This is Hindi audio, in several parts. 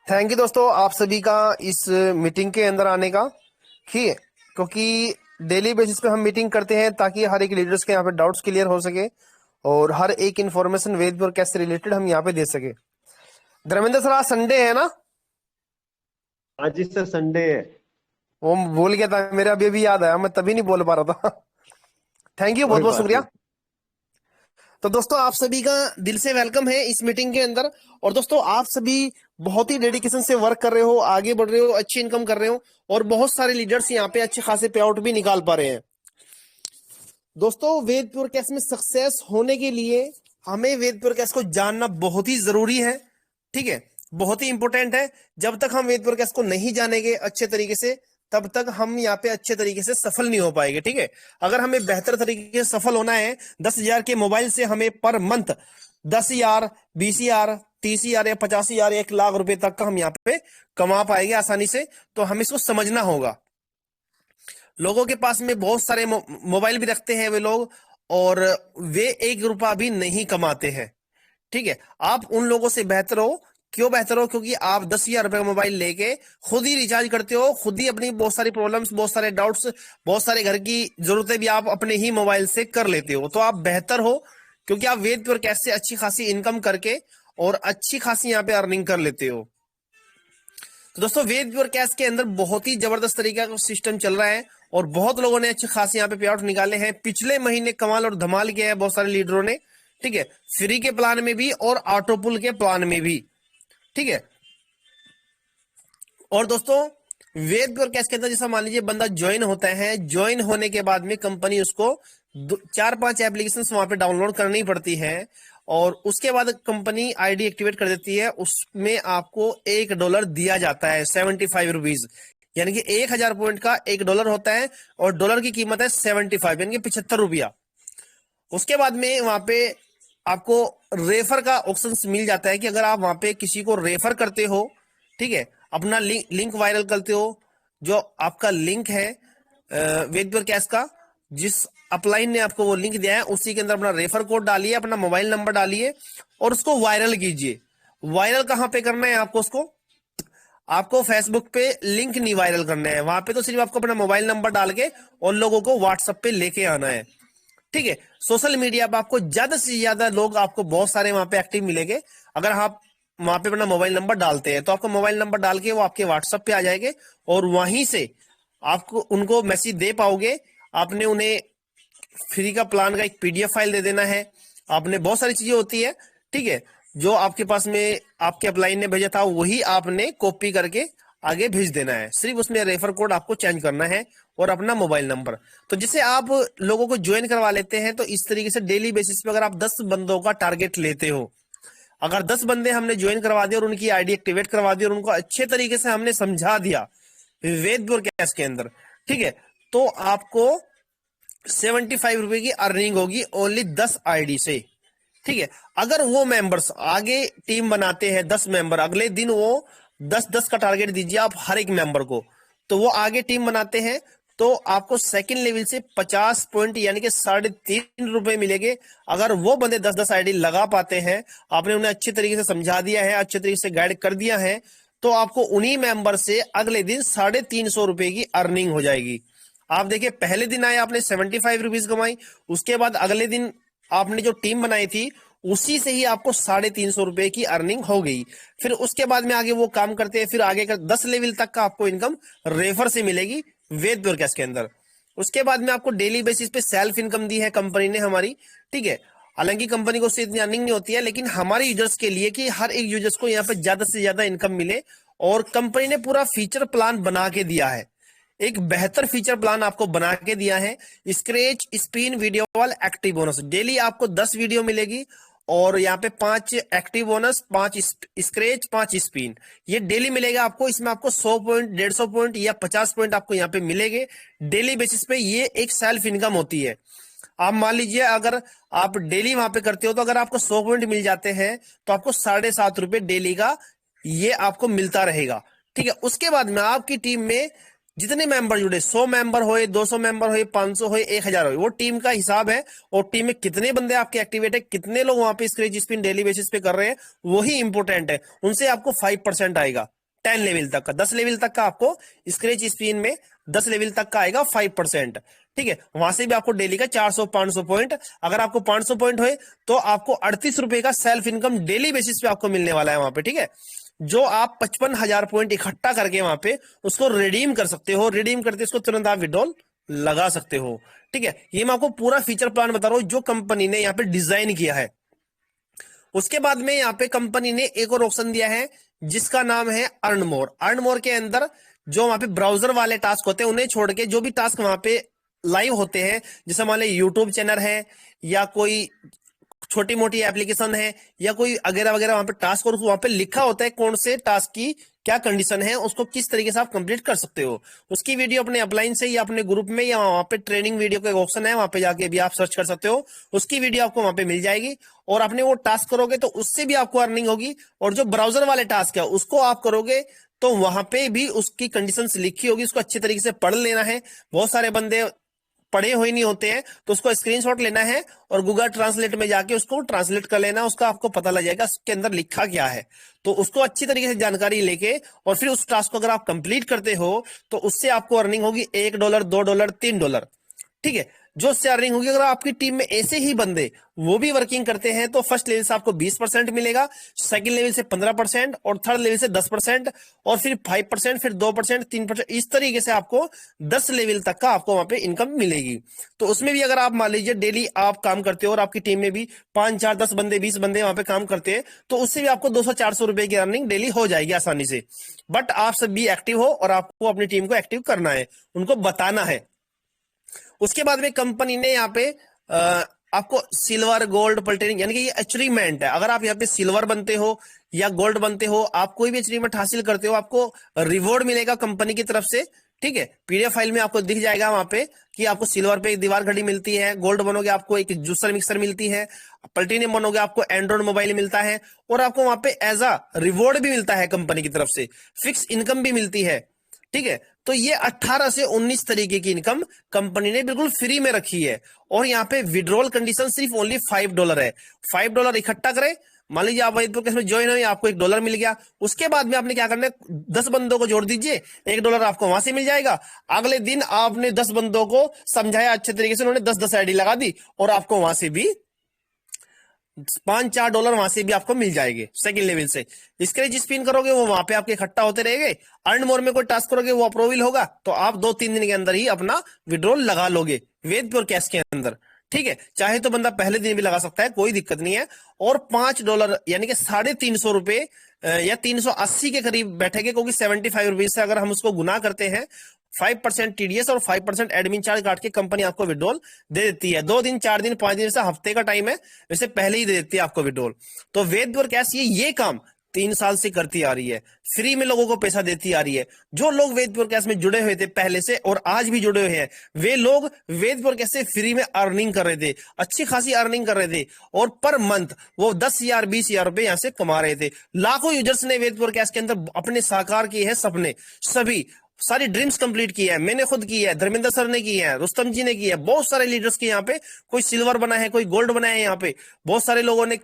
थैंक यू दोस्तों, आप सभी का इस मीटिंग के अंदर आने का। ठीक है, क्योंकि डेली बेसिस पे हम मीटिंग करते हैं ताकि हर एक लीडर्स के यहाँ पे डाउट्स क्लियर हो सके और हर एक इन्फॉर्मेशन वेद और कैसे रिलेटेड हम यहाँ पे दे सके। धर्मेंद्र सर, आज संडे है ना? आज जी सर, संडे है। वो भूल गया था, मेरे अभी अभी याद आया, मैं तभी नहीं बोल पा रहा था। थैंक यू, बहुत कोई बहुत बात शुक्रिया। नहीं। तो दोस्तों, आप सभी का दिल से वेलकम है इस मीटिंग के अंदर। और दोस्तों, आप सभी बहुत ही डेडिकेशन से वर्क कर रहे हो, आगे बढ़ रहे हो, अच्छी इनकम कर रहे हो और बहुत सारे लीडर्स यहाँ पे अच्छे खासे पे आउट भी निकाल पा रहे हैं। दोस्तों, वेद प्योरकैस्ट में सक्सेस होने के लिए हमें वेद प्योरकैस्ट को जानना बहुत ही जरूरी है। ठीक है, बहुत ही इंपॉर्टेंट है। जब तक हम वेद प्योरकैस्ट को नहीं जानेंगे अच्छे तरीके से, तब तक हम यहाँ पे अच्छे तरीके से सफल नहीं हो पाएंगे। ठीक है, अगर हमें बेहतर तरीके से सफल होना है, 10,000 के मोबाइल से हमें पर मंथ 10,000, 20,000, 30,000 या 50,000, 1 लाख रुपए तक का हम यहाँ पे कमा पाएंगे आसानी से। तो हमें इसको समझना होगा। लोगों के पास में बहुत सारे मोबाइल भी रखते हैं वे लोग, और वे 1 रुपया भी नहीं कमाते हैं। ठीक है, आप उन लोगों से बेहतर हो। क्यों बेहतर हो? क्योंकि आप 10,000 रुपए का मोबाइल लेके खुद ही रिचार्ज करते हो, खुद ही अपनी बहुत सारी प्रॉब्लम्स, बहुत सारे डाउट्स, बहुत सारे घर की जरूरतें भी आप अपने ही मोबाइल से कर लेते हो। तो आप बेहतर हो, क्योंकि आप वेद पर कैसे अच्छी खासी इनकम करके और अच्छी खासी यहाँ पे अर्निंग कर लेते हो। तो दोस्तों, वेद प्योर कैश के अंदर बहुत ही जबरदस्त तरीके का सिस्टम चल रहा है और बहुत लोगों ने अच्छे खासे यहाँ पे पे आउट निकाले हैं। पिछले महीने कमाल और धमाल किया है बहुत सारे लीडरों ने। ठीक है, फ्री के प्लान में भी और ऑटोपुल के प्लान में भी। ठीक है, और दोस्तों, वेद प्योर कैश के अंदर जैसा मान लीजिए बंदा ज्वाइन होता है, ज्वाइन होने के बाद में कंपनी उसको 4-5 एप्लीकेशन वहां पे डाउनलोड करनी पड़ती है और उसके बाद कंपनी आईडी एक्टिवेट कर देती है। उसमें आपको $1 दिया जाता है, 75 रुपीज, यानी कि 1,000 पॉइंट का $1 होता है और डॉलर की कीमत है 75, यानी कि 75 रुपया। उसके बाद में वहां पे आपको रेफर का ऑप्शन मिल जाता है कि अगर आप वहां पे किसी को रेफर करते हो, ठीक है, अपना लिंक वायरल करते हो, जो आपका लिंक है वेद पर कैश का, जिस अपलाइन ने आपको वो लिंक दिया है, उसी के अंदर अपना रेफर कोड डालिए, अपना मोबाइल नंबर डालिए और उसको वायरल कीजिए। वायरल कहां पे करना है आपको? उसको आपको फेसबुक पे लिंक नहीं वायरल करना है, वहां पे तो सिर्फ आपको अपना मोबाइल नंबर डाल के और लोगों को व्हाट्सएप पे लेके आना है। ठीक है, सोशल मीडिया पे आपको ज्यादा से ज्यादा लोग, आपको बहुत सारे वहां पे एक्टिव मिलेंगे। अगर आप वहां पे अपना मोबाइल नंबर डालते हैं तो आपको मोबाइल नंबर डाल के वो आपके व्हाट्सएप पे आ जाएंगे और वहीं से आपको उनको मैसेज दे पाओगे। आपने उन्हें फ्री का प्लान का एक पीडीएफ फाइल दे देना है। आपने बहुत सारी चीजें होती है, ठीक है, जो आपके पास में आपके अपलाइन ने भेजा था वही आपने कॉपी करके आगे भेज देना है। सिर्फ उसमें रेफर कोड आपको चेंज करना है और अपना मोबाइल नंबर। तो जिसे आप लोगों को ज्वाइन करवा लेते हैं, तो इस तरीके से डेली बेसिस पे अगर आप 10 बंदों का टारगेट लेते हो, अगर 10 बंदे हमने ज्वाइन करवा दिए और उनकी आईडी एक्टिवेट करवा दी और उनको अच्छे तरीके से हमने समझा दिया वेदपुर कैश के अंदर, ठीक है, तो आपको 75 रुपए की अर्निंग होगी ओनली 10 आईडी से। ठीक है, अगर वो मेंबर्स आगे टीम बनाते हैं, 10 मेंबर, अगले दिन वो 10-10 का टारगेट दीजिए आप हर एक मेंबर को, तो वो आगे टीम बनाते हैं, तो आपको सेकंड लेवल से 50 पॉइंट यानी कि 3.5 रुपए मिलेंगे। अगर वो बंदे 10-10 आईडी लगा पाते हैं, आपने उन्हें अच्छे तरीके से समझा दिया है, अच्छे तरीके से गाइड कर दिया है, तो आपको उन्हीं मेंबर से अगले दिन 350 रुपए की अर्निंग हो जाएगी। आप देखिए, पहले दिन आए आपने 75 रुपीज कमाई, उसके बाद अगले दिन आपने जो टीम बनाई थी उसी से ही आपको 350 रुपए की अर्निंग हो गई। फिर उसके बाद में आगे वो काम करते हैं, फिर आगे का 10 लेवल तक का आपको इनकम रेफर से मिलेगी वेद प्योरकैश के अंदर। उसके बाद में आपको डेली बेसिस पे सेल्फ इनकम दी है कंपनी ने हमारी। ठीक है, हालांकि कंपनी को उससे इतनी अर्निंग नहीं होती है, लेकिन हमारे यूजर्स के लिए कि हर एक यूजर्स को यहाँ पे ज्यादा से ज्यादा इनकम मिले, और कंपनी ने पूरा फीचर प्लान बना के दिया है। एक बेहतर फीचर प्लान आपको बना के दिया है। Scratch spin video call active bonus, daily आपको 10 वीडियो मिलेगी और यहाँ पे 5 एक्टिव बोनस, 5 स्क्रैच, 5 स्पिन, ये डेली मिलेगा आपको। इसमें आपको 100 पॉइंट, 150 पॉइंट या 50 पॉइंट आपको यहाँ पे मिलेंगे डेली बेसिस पे। ये एक सेल्फ इनकम होती है। आप मान लीजिए अगर आप डेली वहां पे करते हो, तो अगर आपको 100 पॉइंट मिल जाते हैं तो आपको 7.5 रुपए डेली का ये आपको मिलता रहेगा। ठीक है, उसके बाद में आपकी टीम में जितने मेंबर जुड़े, 100 मेंबर होए, 200 मेंबर होए, 500 होए, 1,000 होए, वो टीम का हिसाब है। और टीम में कितने बंदे आपके एक्टिवेट है, कितने लोग वहां पे स्क्रैच स्पिन डेली बेसिस पे कर रहे हैं, वही इंपोर्टेंट है। उनसे आपको 5% आएगा। 10 लेवल तक का, 10 लेवल तक का आपको स्क्रैच स्पिन में 10 लेवल तक का आएगा 5%। ठीक है, वहां से भी आपको डेली का 400-500 पॉइंट, अगर आपको 500 पॉइंट हुए तो आपको 38 रुपए का सेल्फ इनकम डेली बेसिस पे आपको मिलने वाला है वहां पे। ठीक है, जो आप 55,000 पॉइंट इकट्ठा करके वहां पे उसको रिडीम कर सकते हो, रिडीम करके उसको तुरंत आप विड्रॉल लगा सकते हो। ठीक है, ये मैं आपको पूरा फीचर प्लान बता रहा हूं जो कंपनी ने यहाँ पे डिजाइन किया है। उसके बाद में यहाँ पे कंपनी ने एक और ऑप्शन दिया है जिसका नाम है अर्न मोर। अर्न मोर के अंदर जो वहां पे ब्राउजर वाले टास्क होते हैं उन्हें छोड़ के जो भी टास्क वहां पे लाइव होते हैं, जैसे मान लीजिए यूट्यूब चैनल है या कोई छोटी मोटी एप्लीकेशन है या कोई वगैरह वगैरह, वहां पे टास्क और वहां पे लिखा होता है कौन से टास्क की क्या कंडीशन है, उसको किस तरीके से आप कंप्लीट कर सकते हो। उसकी वीडियो अपने अपलाइन से या अपने ग्रुप में या वहां पे ट्रेनिंग वीडियो का ऑप्शन है, वहां पे जाके भी आप सर्च कर सकते हो, उसकी वीडियो आपको वहां पे मिल जाएगी और आपने वो टास्क करोगे तो उससे भी आपको अर्निंग होगी। और जो ब्राउजर वाले टास्क है उसको आप करोगे तो वहां पे भी उसकी कंडीशंस लिखी होगी, उसको अच्छी तरीके से पढ़ लेना है। बहुत सारे बंदे पढ़े हुए नहीं होते हैं तो उसको स्क्रीनशॉट लेना है और गूगल ट्रांसलेट में जाके उसको ट्रांसलेट कर लेना, उसका आपको पता लग जाएगा उसके अंदर लिखा क्या है। तो उसको अच्छी तरीके से जानकारी लेके और फिर उस टास्क को अगर आप कंप्लीट करते हो तो उससे आपको अर्निंग होगी $1, $2, $3। ठीक है, जो उससे अर्निंग होगी, अगर आपकी टीम में ऐसे ही बंदे वो भी वर्किंग करते हैं तो फर्स्ट लेवल से आपको 20% मिलेगा, सेकंड लेवल से 15% और थर्ड लेवल से 10% और फिर 5%, फिर 2%, 3%, इस तरीके से आपको 10 लेवल तक का आपको वहां पे इनकम मिलेगी। तो उसमें भी अगर आप मान लीजिए डेली आप काम करते हो और आपकी टीम में भी 5, 4, 10 बंदे 20 बंदे वहां पे काम करते हैं तो उससे भी आपको 200-400 रुपए की अर्निंग डेली हो जाएगी आसानी से। बट आप सब भी एक्टिव हो और आपको अपनी टीम को एक्टिव करना है, उनको बताना है। उसके बाद में कंपनी ने यहाँ पे आपको सिल्वर, गोल्ड, प्लेटिनम, यानी कि ये अचीवमेंट है। अगर आप यहाँ पे सिल्वर बनते हो या गोल्ड बनते हो, आप कोई भी अचीवमेंट हासिल करते हो, आपको रिवॉर्ड मिलेगा कंपनी की तरफ से। ठीक है, पीडीएफ फाइल में आपको दिख जाएगा वहां पे कि आपको सिल्वर पे एक दीवार घड़ी मिलती है, गोल्ड बनोगे आपको एक जूसर मिक्सर मिलती है, प्लेटिनम बनोगे आपको एंड्रॉइड मोबाइल मिलता है और आपको वहां पे एज अ रिवॉर्ड भी मिलता है कंपनी की तरफ से, फिक्स इनकम भी मिलती है। ठीक है, तो ये 18 से 19 तरीके की इनकम कंपनी ने बिल्कुल फ्री में रखी है। और यहाँ पे विड्रॉल कंडीशन सिर्फ ओनली $5 है। $5 इकट्ठा करें, मान लीजिए आप वही में ज्वाइन हुए, आपको $1 मिल गया। उसके बाद में आपने क्या करना है, 10 बंदों को जोड़ दीजिए, $1 आपको वहां से मिल जाएगा। अगले दिन आपने 10 बंदों को समझाया अच्छे तरीके से, उन्होंने 10-10 आईडी लगा दी और आपको वहां से भी $5-4 वहां से भी आपको मिल जाएंगे सेकंड लेवल से। स्क्रैच स्पिन करोगे वो वहां पे आपके इकट्ठा होते रहेंगे। अर्न मोर में कोई टास्क करोगे वो अप्रूवल होगा तो आप 2-3 दिन के अंदर ही अपना विड्रॉल लगा लोगे वेद प्योर कैश के अंदर। ठीक है, चाहे तो बंदा पहले दिन भी लगा सकता है, कोई दिक्कत नहीं है। और $5 यानी कि 350 रुपए या 380 के करीब बैठेगे, क्योंकि 75 रुपीज से अगर हम उसको गुना करते हैं 5% टीडीएस और 5% एडमिन चार्ज काट के कंपनी आपको विड्रॉल दे देती है। 2 दिन, 4 दिन, 5 दिन से हफ्ते का टाइम है, वैसे पहले ही दे देती है आपको विड्रॉल। तो वेद प्योर कैश ये काम 3 साल से करती आ रही है, फ्री में लोगों को पैसा देती आ रही है। जो लोग वेद प्योर कैश में जुड़े हुए थे पहले से और आज भी जुड़े हुए हैं, वे लोग वेद प्योर कैश से फ्री में अर्निंग कर रहे थे, अच्छी खासी अर्निंग कर रहे थे और पर मंथ वो 10,000 20,000 रुपए यहां से कमा रहे थे। लाखों यूजर्स ने वेद प्योर कैश के अंदर अपने साकार किए हैं सपने, सभी सारी ड्रीम्स कंप्लीट की है। मैंने खुद की है, धर्मेंद्र सर ने की है, रुस्तम जी ने की है, बहुत सारे लीडर्स के यहाँ पे कोई सिल्वर बना है, कोई गोल्ड बना है। यहाँ पे बहुत सारे लोगों ने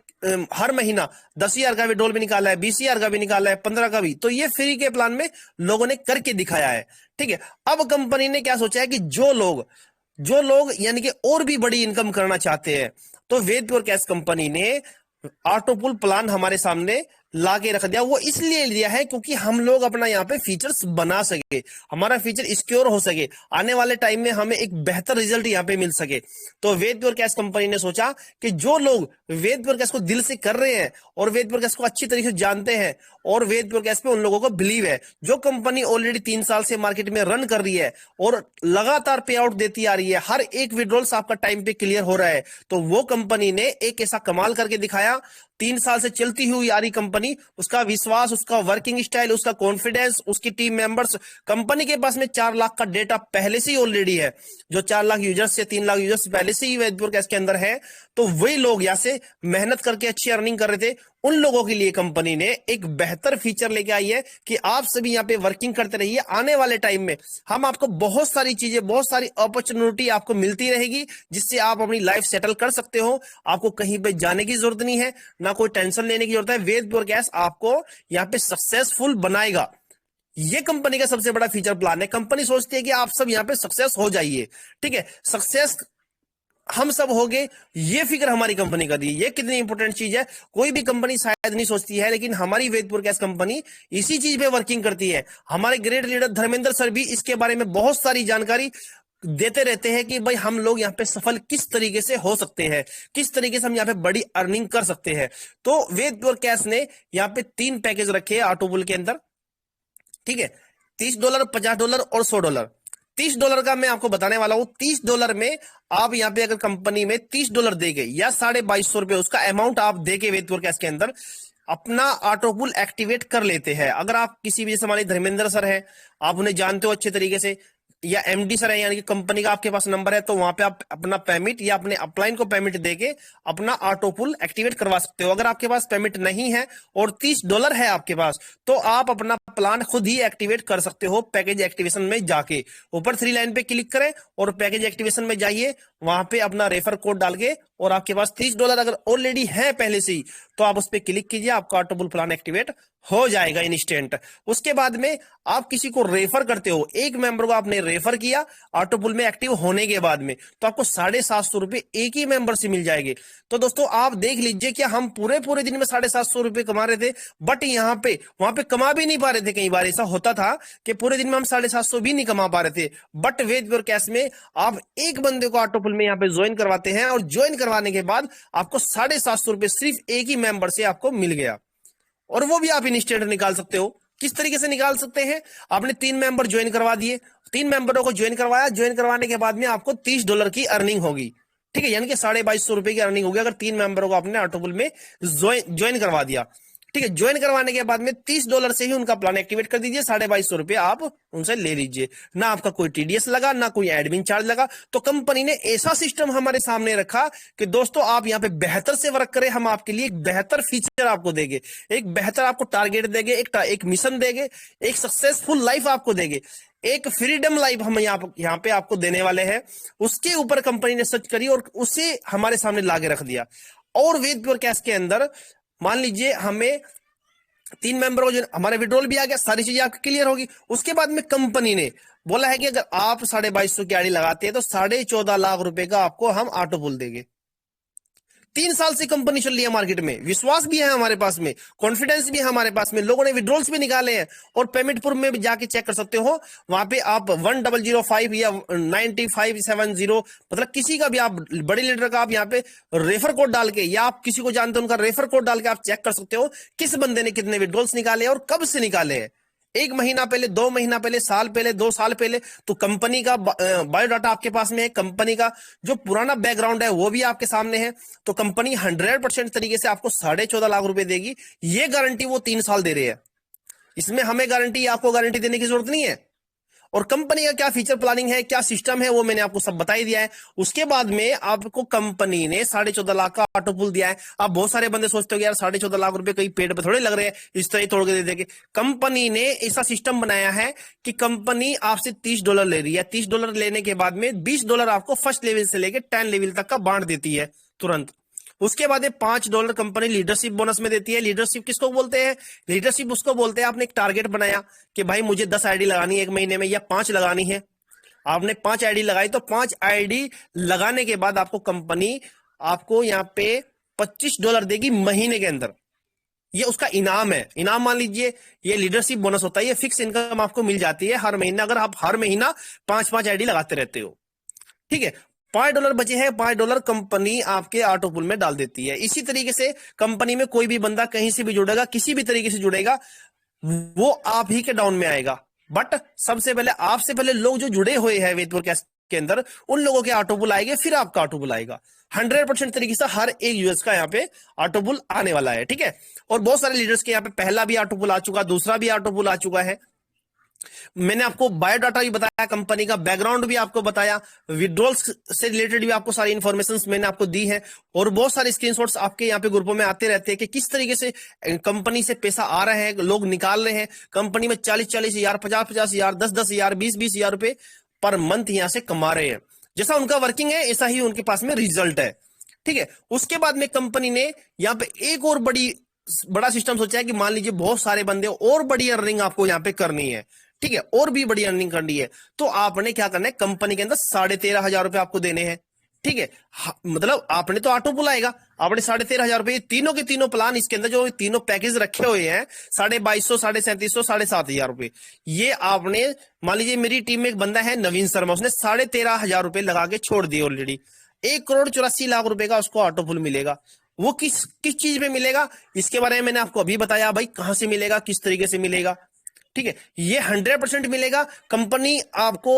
हर महीना 10,000 का विड्रॉल भी निकाला है, 20,000 का भी निकाला है, 15 का भी। तो ये फ्री के प्लान में लोगों ने करके दिखाया है। ठीक है, अब कंपनी ने क्या सोचा है कि जो लोग यानी कि और भी बड़ी इनकम करना चाहते हैं तो वेद प्योर कैश कंपनी ने ऑटो पुल प्लान हमारे सामने ला के रख दिया। वो इसलिए लिया है क्योंकि हम लोग अपना यहाँ पे फीचर्स बना सके, हमारा फीचर सिक्योर हो सके, आने वाले टाइम में हमें एक बेहतर रिजल्ट यहाँ पे मिल सके। तो वेद प्योर कैश कंपनी ने सोचा कि जो लोग वेद प्योर कैश को दिल से कर रहे हैं और वेद प्योर कैश को अच्छी तरीके से जानते हैं और वेद प्योर कैश पे उन लोगों को बिलीव है, जो कंपनी ऑलरेडी 3 साल से मार्केट में रन कर रही है और लगातार पे आउट देती आ रही है, हर एक विड्रॉल्स आपका टाइम पे क्लियर हो रहा है, तो वो कंपनी ने एक ऐसा कमाल करके दिखाया। 3 साल से चलती हुई आ रही कंपनी, उसका विश्वास, उसका वर्किंग स्टाइल, उसका कॉन्फिडेंस, उसकी टीम मेंबर्स, कंपनी के पास में 4 लाख का डेटा पहले से ही ऑलरेडी है। जो 4 लाख यूजर्स से 3 लाख यूजर्स पहले से ही वेद प्योर कैश के अंदर है, तो वही लोग यहाँ से मेहनत करके अच्छी अर्निंग कर रहे थे। उन लोगों के लिए कंपनी ने एक बेहतर फीचर लेके आई है कि आप सभी यहाँ पे वर्किंग करते रहिए। आने वाले टाइम में हम आपको बहुत सारी चीजें, बहुत सारी अपॉर्चुनिटी आपको मिलती रहेगी जिससे आप अपनी लाइफ सेटल कर सकते हो। आपको कहीं पे जाने की जरूरत नहीं है, ना कोई टेंशन लेने की जरूरत है। वेद प्योर कैश आपको यहाँ पे सक्सेसफुल बनाएगा। ये कंपनी का सबसे बड़ा फीचर प्लान है। कंपनी सोचती है कि आप सब यहाँ पे सक्सेस हो जाइए, ठीक है, सक्सेस हम सब हो गए, ये फिक्र हमारी कंपनी का दी। ये कितनी इंपॉर्टेंट चीज है, कोई भी कंपनी शायद नहीं सोचती है, लेकिन हमारी वेदपुर गैस कंपनी इसी चीज पे वर्किंग करती है। हमारे ग्रेट लीडर धर्मेंद्र सर भी इसके बारे में बहुत सारी जानकारी देते रहते हैं कि भाई हम लोग यहाँ पे सफल किस तरीके से हो सकते हैं, किस तरीके से हम यहाँ पे बड़ी अर्निंग कर सकते हैं। तो वेदपुर गैस ने यहाँ पे 3 पैकेज रखे हैं ऑटोबुल के अंदर, ठीक है, $30, $50 और $100। $30 का मैं आपको बताने वाला हूं। $30 में आप यहाँ पे अगर कंपनी में $30 दे गए या ₹2250 उसका अमाउंट आप दे के वेदपुर गैस के अंदर अपना ऑटोपुल एक्टिवेट कर लेते हैं। अगर आप किसी भी, जैसे हमारे धर्मेंद्र सर है, आप उन्हें जानते हो अच्छे तरीके से, या एमडी सर है, यानी कि कंपनी का आपके पास नंबर है, तो वहां पे आप अपना पेमिट या अपने अपलाइन को पेमिट देके अपना ऑटोपुल एक्टिवेट करवा सकते हो। अगर आपके पास पेमिट नहीं है और $30 है आपके पास, तो आप अपना प्लान खुद ही एक्टिवेट कर सकते हो पैकेज एक्टिवेशन में जाके। ऊपर 3 लाइन पे क्लिक करें और पैकेज एक्टिवेशन में जाइए, वहां पे अपना रेफर कोड डाल के, और आपके पास $30 अगर ऑलरेडी है पहले से ही, तो आप उस पर क्लिक कीजिए, आपका ऑटोपुल प्लान एक्टिवेट हो जाएगा इंस्टेंट। उसके बाद में आप किसी को रेफर करते हो, एक मेंबर को आपने रेफर किया ऑटोपुल में एक्टिव होने के बाद में, तो आपको ₹750 एक ही मेंबर से मिल जाएंगे। तो दोस्तों आप देख लीजिए कि हम पूरे पूरे दिन में ₹750 कमा रहे थे, बट यहाँ पे वहां पे कमा भी नहीं पा रहे थे। कई बार ऐसा होता था कि पूरे दिन में हम 750 भी नहीं कमा पा रहे थे, बट वेदपुर कैश में आप एक बंदे को ऑटोपुल में यहाँ पे ज्वाइन करवाते हैं, और ज्वाइन करवाने के बाद आपको ₹750 सिर्फ एक ही मेंबर से आपको मिल गया, और वो भी आप इंस्टेंट निकाल सकते हो। किस तरीके से निकाल सकते हैं, आपने 3 मेंबर ज्वाइन करवा दिए, 3 मेंबरों को ज्वाइन करवाया, ज्वाइन करवाने के बाद में आपको $30 की अर्निंग होगी, ठीक है, यानी कि ₹2250 की अर्निंग होगी अगर 3 मेंबरों को आपने ऑटोपुल में ज्वाइन करवा दिया, ठीक है। ज्वाइन करवाने के बाद में $30 से ही उनका प्लान एक्टिवेट कर दीजिए, ₹2250 आप उनसे ले लीजिए, ना आपका कोई टीडीएस लगा, ना कोई एडमिन चार्ज लगा। तो कंपनी ने ऐसा सिस्टम हमारे सामने रखा कि दोस्तों आप यहाँ पे बेहतर से वर्क करें, हम आपके लिए एक बेहतर फीचर आपको देंगे, एक बेहतर आपको टारगेट देंगे, एक मिशन देंगे, एक सक्सेसफुल लाइफ आपको देंगे, एक फ्रीडम लाइफ हम यहाँ पे आपको देने वाले हैं। उसके ऊपर कंपनी ने सर्च करी और उसे हमारे सामने लाके रख दिया। और वेदपुर कैश के अंदर मान लीजिए हमें 3 मेंबर को जो हमारे विड्रॉल भी आ गया, सारी चीजें आपकी क्लियर होगी। उसके बाद में कंपनी ने बोला है कि अगर आप 2250 की आईडी लगाते हैं तो ₹14.5 लाख का आपको हम ऑटोपुल देंगे। 3 साल से कंपनी चल रही है मार्केट में, विश्वास भी है हमारे पास में, कॉन्फिडेंस भी है हमारे पास में, लोगों ने विड्रॉल्स भी निकाले हैं, और पेमेंट प्रूफ में भी जाके चेक कर सकते हो। वहां पे आप 1005 या 9570, मतलब किसी का भी आप बड़े लीडर का आप यहाँ पे रेफर कोड डाल के, या आप किसी को जानते हो उनका रेफर कोड डाल के आप चेक कर सकते हो किस बंदे ने कितने विड्रॉल्स निकाले और कब से निकाले हैं। 1 महीना पहले, 2 महीना पहले, साल पहले, 2 साल पहले। तो कंपनी का बायोडाटा आपके पास में है, कंपनी का जो पुराना बैकग्राउंड है वो भी आपके सामने है। तो कंपनी 100% तरीके से आपको ₹14.5 लाख देगी, ये गारंटी वो 3 साल दे रही है। इसमें हमें गारंटी, आपको गारंटी देने की जरूरत नहीं है। और कंपनी का क्या फीचर प्लानिंग है, क्या सिस्टम है, वो मैंने आपको सब बता ही दिया है। उसके बाद में आपको कंपनी ने 14.5 लाख का ऑटोपुल दिया है। अब बहुत सारे बंदे सोचते हो यार ₹14.5 लाख कहीं पेट पे थोड़े लग रहे हैं, इस तरह तोड़ के दे देंगे। कंपनी ने ऐसा सिस्टम बनाया है कि कंपनी आपसे $30 ले रही है, $30 लेने के बाद में $20 आपको फर्स्ट लेवल से लेके 10 लेवल तक का बांट देती है तुरंत। उसके बाद $5 कंपनी लीडरशिप बोनस में देती है। लीडरशिप किसको बोलते हैं, लीडरशिप उसको बोलते हैं आपने एक टारगेट बनाया कि भाई मुझे 10 आईडी लगानी है 1 महीने में, या 5 लगानी है। आपने 5 आईडी लगाई, तो 5 आईडी लगाने के बाद आपको कंपनी आपको यहाँ पे $25 देगी महीने के अंदर। ये उसका इनाम है। इनाम मान लीजिए ये लीडरशिप बोनस होता है, ये फिक्स इनकम आपको मिल जाती है हर महीना, अगर आप हर महीना 5-5 आईडी लगाते रहते हो, ठीक है। $5 बचे हैं, $5 कंपनी आपके ऑटोपुल में डाल देती है। इसी तरीके से कंपनी में कोई भी बंदा कहीं से भी जुड़ेगा, किसी भी तरीके से जुड़ेगा, वो आप ही के डाउन में आएगा। बट सबसे पहले, आपसे पहले लोग जो जुड़े हुए हैं वेदपुर कैश के अंदर, उन लोगों के ऑटोपुल आएंगे, फिर आपका ऑटोपुल आएगा। 100% तरीके से हर एक यूएस का यहाँ पे ऑटोपुल आने वाला है, ठीक है। और बहुत सारे लीडर्स के यहाँ पे पहला भी ऑटोपुल आ चुका, दूसरा भी ऑटोपुल आ चुका है। मैंने आपको बायोडाटा भी बताया, कंपनी का बैकग्राउंड भी आपको बताया, विड्रॉल्स से रिलेटेड भी आपको सारी इंफॉर्मेशन मैंने आपको दी है, और बहुत सारे स्क्रीनशॉट्स आपके यहाँ पे ग्रुपों में आते रहते हैं कि किस तरीके से कंपनी से पैसा आ रहा है, लोग निकाल रहे हैं। कंपनी में 40-40 हजार, 50-50 हजार, 10-10 हजार, 20-20 हजार रुपए पर मंथ यहाँ से कमा रहे हैं। जैसा उनका वर्किंग है ऐसा ही उनके पास में रिजल्ट है, ठीक है। उसके बाद में कंपनी ने यहाँ पे एक और बड़ी बड़ा सिस्टम सोचा है कि मान लीजिए बहुत सारे बंदे और बड़ी अर्निंग आपको यहाँ पे करनी है, ठीक है, और भी बड़ी अर्निंग करनी है, तो आपने क्या करना है, कंपनी के अंदर 13,500 रुपए आपको देने हैं, ठीक है। मतलब आपने तो ऑटो पुल आएगा, आपने 13,500 रुपए, तीनों के तीनों प्लान इसके अंदर जो तीनों पैकेज रखे हुए हैं, 22,500, 37,500, 7,500 रुपए, ये आपने, मान लीजिए मेरी टीम में एक बंदा है नवीन शर्मा, उसने 13,500 रुपए लगा के छोड़ दिए ऑलरेडी, 1,84,00,000 रुपए का उसको ऑटो पुल मिलेगा। वो किस किस चीज में मिलेगा, इसके बारे में मैंने आपको अभी बताया भाई, कहां से मिलेगा, किस तरीके से मिलेगा, ठीक है। ये 100% मिलेगा। कंपनी आपको,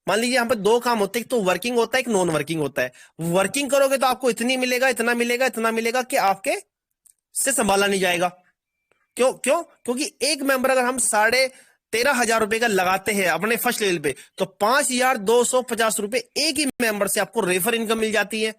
मान लीजिए यहां पर दो काम होते हैं, एक तो वर्किंग होता है, एक नॉन वर्किंग होता है। वर्किंग करोगे तो आपको इतनी मिलेगा, इतना मिलेगा, इतना मिलेगा कि आपके से संभाला नहीं जाएगा। क्यों क्यों क्योंकि एक मेंबर अगर हम 13,500 रुपए का लगाते हैं अपने फर्स्ट लेवल पे, तो 5,250 रुपए एक ही मेंबर से आपको रेफर इनकम मिल जाती है।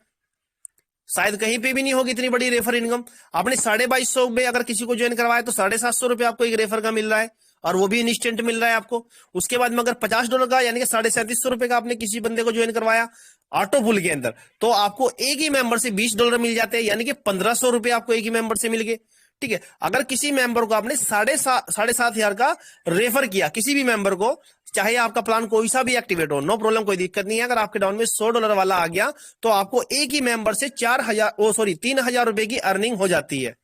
शायद कहीं पे भी नहीं होगी इतनी बड़ी रेफर इनकम। आपने 2250 में अगर किसी को ज्वाइन करवाया तो 750 रुपए आपको एक रेफर का मिल रहा है, और वो भी इंस्टेंट मिल रहा है आपको। उसके बाद में अगर $50 का, यानी कि 3750 रुपए का आपने किसी बंदे को ज्वाइन करवाया ऑटो पुल के अंदर, तो आपको एक ही मेंबर से $20 मिल जाते हैं, यानी कि 1,500 रुपए आपको एक ही मेंबर से मिल गए, ठीक है। अगर किसी मेंबर को आपने 7,500 का रेफर किया, किसी भी मेंबर को, चाहे आपका प्लान कोई सा भी एक्टिवेट हो, नो प्रॉब्लम, कोई दिक्कत नहीं है। अगर आपके डाउन में $100 वाला आ गया, तो आपको एक ही मेंबर से 3,000 रुपए की अर्निंग हो जाती है।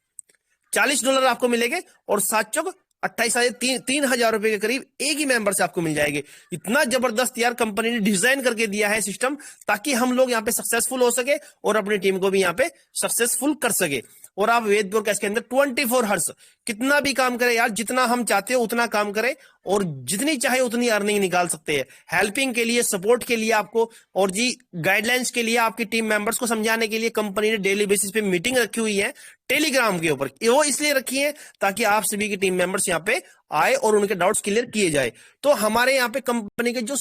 $40 आपको मिलेंगे, और 7 चौक 28, 3,000 रुपए के करीब एक ही मेंबर से आपको मिल जाएंगे। इतना जबरदस्त यार कंपनी ने डिजाइन करके दिया है सिस्टम, ताकि हम लोग यहाँ पे सक्सेसफुल हो सके और अपनी टीम को भी यहाँ पे सक्सेसफुल कर सके। और आप वेद ब्रोडकास्ट के अंदर 24 हर्स कितना भी काम करें यार, जितना हम चाहते हो उतना काम करें, और जितनी चाहे उतनी अर्निंग निकाल सकते हैं। हेल्पिंग के लिए, सपोर्ट के लिए आपको, और जी गाइडलाइंस के लिए, आपकी टीम मेंबर्स को समझाने के लिए कंपनी ने डेली बेसिस पे मीटिंग रखी हुई है टेलीग्राम के ऊपर। वो इसलिए रखी है ताकि आप सभी की टीम मेंबर्स यहाँ पे आए और उनके डाउट्स क्लियर किए जाए। तो हमारे यहाँ पे कंपनी के जो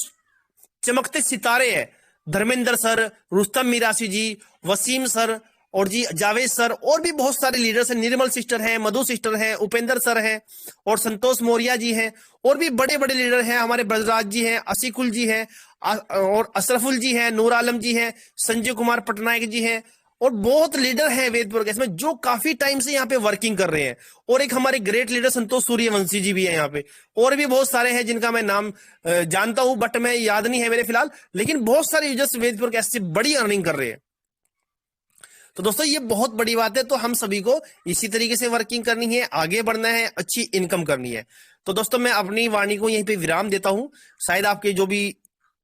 चमकते सितारे हैं, धर्मेंद्र सर, रुस्तम मिरासी जी, वसीम सर, और जी जावेद सर, और भी बहुत सारे लीडर्स हैं, निर्मल सिस्टर हैं, मधु सिस्टर हैं, उपेंद्र सर हैं, और संतोष मौर्य जी हैं, और भी बड़े बड़े लीडर हैं, हमारे ब्रजराज जी हैं, असीकुल जी हैं, और अशरफुल जी हैं, नूर आलम जी हैं, संजय कुमार पटनायक जी हैं, और बहुत लीडर हैं वेद ब्रोडकास्ट में जो काफी टाइम से यहाँ पे वर्किंग कर रहे हैं। और एक हमारे ग्रेट लीडर संतोष सूर्यवंशी जी भी है यहाँ पे, और भी बहुत सारे हैं जिनका मैं नाम जानता हूं, बट मैं याद नहीं है मेरे फिलहाल, लेकिन बहुत सारे यूजर्स वेद ब्रोडकास्ट से बड़ी अर्निंग कर रहे हैं। तो दोस्तों ये बहुत बड़ी बात है। तो हम सभी को इसी तरीके से वर्किंग करनी है, आगे बढ़ना है, अच्छी इनकम करनी है। तो दोस्तों मैं अपनी वाणी को यहीं पे विराम देता हूं। शायद आपके जो भी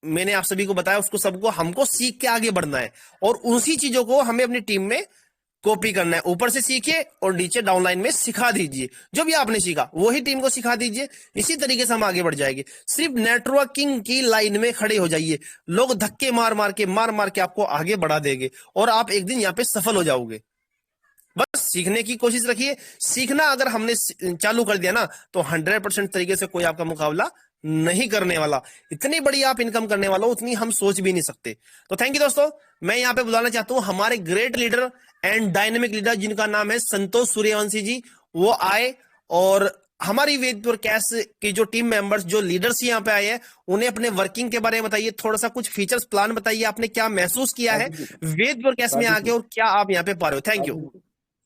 मैंने आप सभी को बताया उसको सबको हमको सीख के आगे बढ़ना है, और उसी चीजों को हमें अपनी टीम में कॉपी करना है। ऊपर से सीखिए और नीचे डाउनलाइन में सिखा दीजिए, जो भी आपने सीखा वही टीम को सिखा दीजिए। इसी तरीके से हम आगे बढ़ जाएंगे। सिर्फ नेटवर्किंग की लाइन में खड़े हो जाइए, लोग धक्के मार मार के आपको आगे बढ़ा देंगे, और आप एक दिन यहाँ पे सफल हो जाओगे। बस सीखने की कोशिश रखिए। सीखना अगर हमने चालू कर दिया ना, तो 100% तरीके से कोई आपका मुकाबला नहीं करने वाला। इतनी बड़ी आप इनकम करने वाला हो, उतनी हम सोच भी नहीं सकते। तो थैंक यू दोस्तों। मैं यहाँ पे बुलाना चाहता हूँ हमारे great leader and dynamic leader, जिनका नाम है संतोष सूर्यवंशी जी, वो आए, और हमारी वेद ब्रोडकास्ट की जो टीम मेंबर्स, जो लीडर्स यहाँ पे आए हैं, उन्हें अपने वर्किंग के बारे में बताइए, थोड़ा सा कुछ फीचर्स प्लान बताइए, आपने क्या महसूस किया है साबिर जी, वेद ब्रोडकास्ट में साबिर आके, जी, और क्या आप यहाँ पे पा रहे हो। Thank you.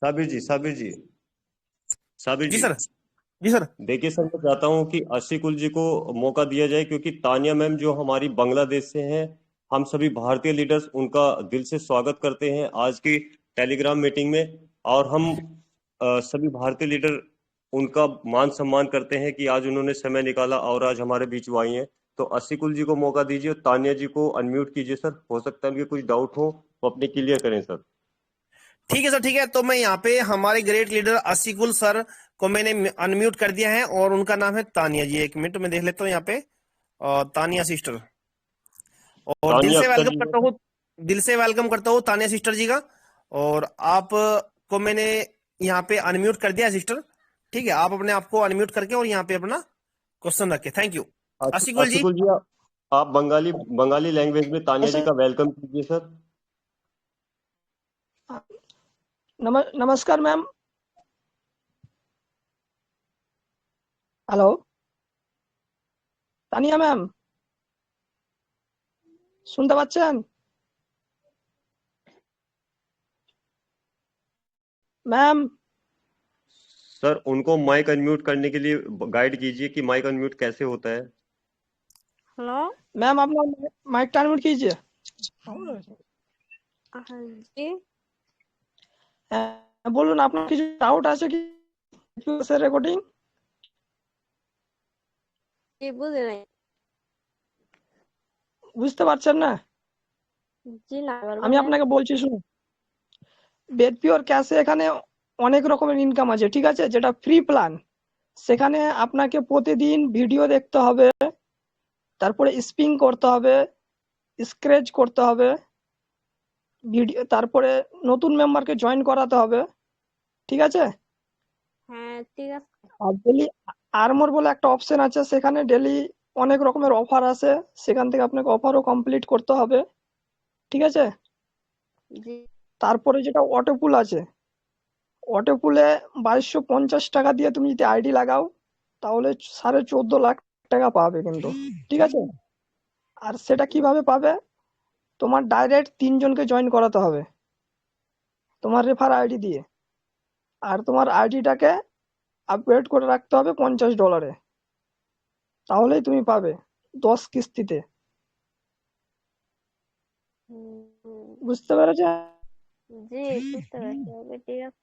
साबिर जी, साबिर जी, साबिर जी जी। सर। जी सर। देखिए सर, मैं चाहता हूँ कि आशिकुल जी को मौका दिया जाए, क्योंकि तानिया मैम जो हमारी बांग्लादेश से हैं, हम सभी भारतीय लीडर्स उनका दिल से स्वागत करते हैं आज की टेलीग्राम मीटिंग में। और हम सभी भारतीय लीडर उनका मान सम्मान करते हैं कि आज उन्होंने समय निकाला और आज हमारे बीच वो आई हैं। तो आशिकुल जी को मौका दीजिए और तानिया जी को अनम्यूट कीजिए सर। हो सकता है उनके कुछ डाउट हो, वो अपने क्लियर करें सर। ठीक है सर, ठीक है। तो मैं यहाँ पे हमारे ग्रेट लीडर असीकुल सर को मैंने अनम्यूट कर दिया है, और उनका नाम है तानिया जी। एक मिनट में देख लेता हूँ यहाँ पे, तानिया सिस्टर, और दिल तानिया से अख्तर वेलकम जी है करता सर। हूँ, दिल से वेलकम करता हूँ तानिया सिस्टर जी का। और आप को मैंने यहाँ पे अनम्यूट कर दिया है सिस्टर, ठीक है। आप अपने आप को अनम्यूट करके और यहाँ पे अपना क्वेश्चन रखें। थैंक यू असीकुल जी। आशिकुल जी, आप बंगाली बंगाली लैंग्वेज में तानिया जी सर। का वेलकम कीजिए सर। नमस्कार मैम। हेलो तानिया मैम, শুনতে পাচ্ছেন? ম্যাম सर उनको माइक अनम्यूट करने के लिए गाइड कीजिए कि माइक अनम्यूट कैसे होता है। हेलो। मैम अपना माइक टर्न म्यूट कीजिए। জি। হ্যাঁ, বলুন আপনার কিছু ডাউট আছে কি রেকর্ডিং? জি, বুঝি নাই। বুঝতে পারছেন না? জি না, আবার আমি বলেন। আপনাকে বলছি শুনুন। বেদ পিওর ক্যাশে এখানে অনেক রকমের ইনকাম আছে, ঠিক আছে? যেটা ফ্রি প্ল্যান, সেখানে আপনাকে প্রতিদিন ভিডিও দেখতে হবে, তারপরে স্পিং করতে হবে, স্ক্র্যাচ করতে হবে, ভিডিও, তারপরে নতুন মেম্বারকে জয়েন করাতে হবে, ঠিক আছে? হ্যাঁ, ঠিক আছে। আর ডেলি আর্মর বলে একটা অপশন আছে, সেখানে ডেলি অনেক রকমের অফার আসে, সেখান থেকে আপনাকে অফারও কমপ্লিট করতে হবে, ঠিক আছে? জি। তারপরে যেটা অটোপুল আছে, অটোপুলে 2250 টাকা দিয়ে তুমি যদি আইডি লাগাও তাহলে 14.5 লাখ টাকা পাবে কিন্তু, ঠিক আছে? আর সেটা কিভাবে পাবে? তোমার ডাইরেক্ট 3 জনকে জয়েন করাতে হবে তোমার রেফার আইডি দিয়ে, আর তোমার আইডিটাকে আপগ্রেড করে রাখতে হবে $50, তাহলেই তুমি পাবে 10 কিস্তিতে। হুম, বুঝতে পেরেছো? জি, বুঝতে পারছি। ওকে, ঠিক আছে।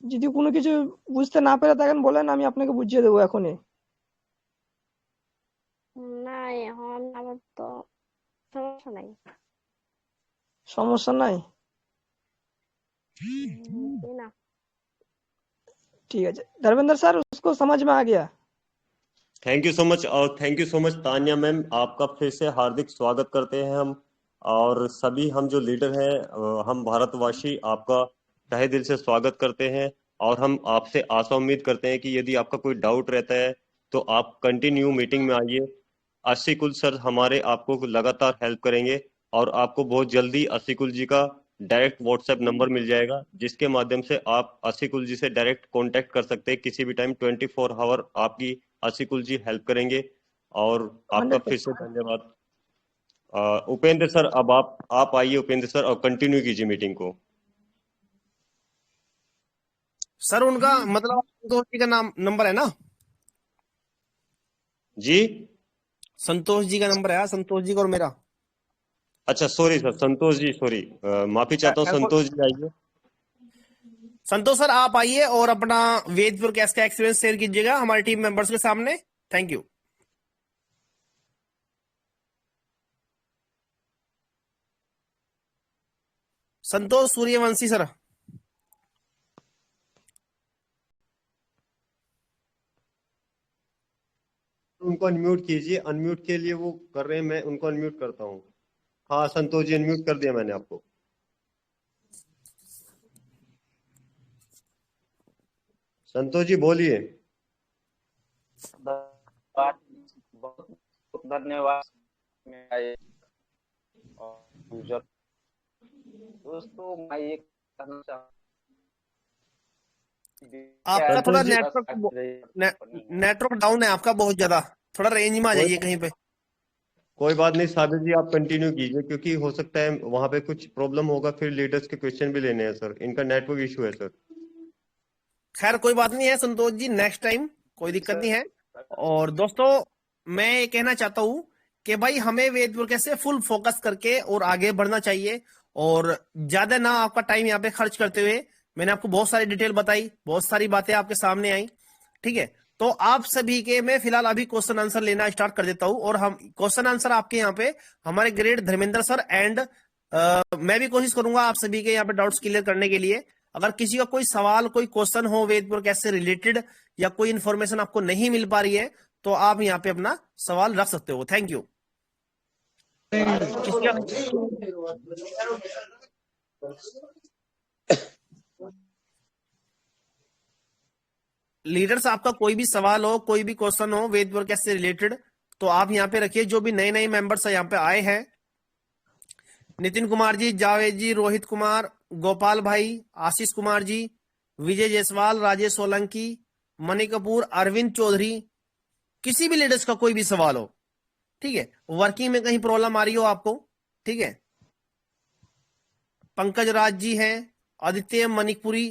যদি কোনো কিছু বুঝতে না পেরে থাকেন বলেন, আমি আপনাকে বুঝিয়ে দেবো এখনই। না, এখন আমার তো সমস্যা নাই। সমস্যা নাই? জি না। ठीक है धर्मेंद्र सर, उसको समझ में आ गया? थैंक यू सो मच और thank you so much Tanya ma'am, आपका फिर से हार्दिक स्वागत करते हैं हम। और सभी हम जो लीडर हैं हम भारतवासी आपका तहे दिल से स्वागत करते हैं। और हम आपसे आशा उम्मीद करते हैं कि यदि आपका कोई डाउट रहता है तो आप कंटिन्यू मीटिंग में आइए। आशिकुल सर हमारे आपको लगातार हेल्प करेंगे और आपको बहुत जल्दी आशिकुल जी का डायरेक्ट व्हाट्सएप नंबर मिल जाएगा, जिसके माध्यम से आप आशिकुल जी से डायरेक्ट कांटेक्ट कर सकते हैं किसी भी टाइम। 24 आवर आपकी आशिकुल जी हेल्प करेंगे। और आपका फिर से धन्यवाद। उपेंद्र सर अब आप आइए उपेंद्र सर और कंटिन्यू कीजिए मीटिंग को। सर उनका मतलब संतोष जी का नाम नंबर है ना? जी संतोष जी का नंबर है, संतोष जी का और मेरा। अच्छा sorry sir, Santosh ji sorry, माफी चाहता हूँ, संतोष जी आइए। संतोष सर आप आइए और अपना वेदपुर कैश का एक्सपीरियंस शेयर कीजिएगा हमारे टीम मेंबर्स के सामने। Thank you. Santosh Suryavanshi sir. उनको अनम्यूट कीजिए, अनम्यूट के लिए वो कर रहे हैं, मैं उनको अनम्यूट करता हूँ। हाँ संतोष जी अनम्यूट कर दिया मैंने आपको। संतोष जी बोलिए। बहुत बहुत धन्यवाद मेरा ये यूजर। दोस्तों मैं ये कहना चाहूँ आपका थोड़ा संतोष जी नेटवर्क डाउन है आपका बहुत ज्यादा, थोड़ा रेंज में आ जाइए कहीं पे। कोई बात नहीं साबिर जी, आप कंटिन्यू कीजिए क्योंकि हो सकता है वहां पे कुछ प्रॉब्लम होगा, फिर लीडर्स के क्वेश्चन भी लेने हैं सर, इनका नेटवर्क इशू है सर। खैर कोई बात नहीं है संतोष जी, नेक्स्ट टाइम कोई दिक्कत नहीं है। और दोस्तों मैं ये कहना चाहता हूं कि भाई हमें वेदपुर कैसे फुल फोकस करके और आगे बढ़ना चाहिए, और ज्यादा ना आपका टाइम यहाँ पे खर्च करते हुए। मैंने आपको बहुत सारी डिटेल बताई, बहुत सारी बातें आपके सामने आई, ठीक है? तो आप सभी के मैं फिलहाल अभी क्वेश्चन आंसर लेना स्टार्ट कर देता हूं, और हम क्वेश्चन आंसर आपके यहाँ पे हमारे ग्रेट धर्मेंद्र सर एंड मैं भी कोशिश करूंगा आप सभी के यहाँ पे डाउट्स क्लियर करने के लिए। अगर किसी का कोई सवाल कोई क्वेश्चन हो वेदपुर कैश से रिलेटेड, या कोई इन्फॉर्मेशन आपको नहीं मिल पा रही है, तो आप यहाँ पे अपना सवाल रख सकते हो। Thank you. लीडर्स आपका कोई भी सवाल हो कोई भी क्वेश्चन हो वेदपुर कैश से रिलेटेड, तो आप यहाँ पे रखिए। जो भी नए नए मेंबर्स यहाँ पे आए हैं, नितिन कुमार जी, जावेद जी, रोहित कुमार, गोपाल भाई, आशीष कुमार जी, विजय जायसवाल, राजेश सोलंकी, मणि कपूर, अरविंद चौधरी, किसी भी लीडर्स का कोई भी सवाल हो, ठीक है? वर्किंग में कहीं प्रॉब्लम आ रही हो आपको, ठीक है? पंकज राज जी हैं, आदित्य मणिपुरी,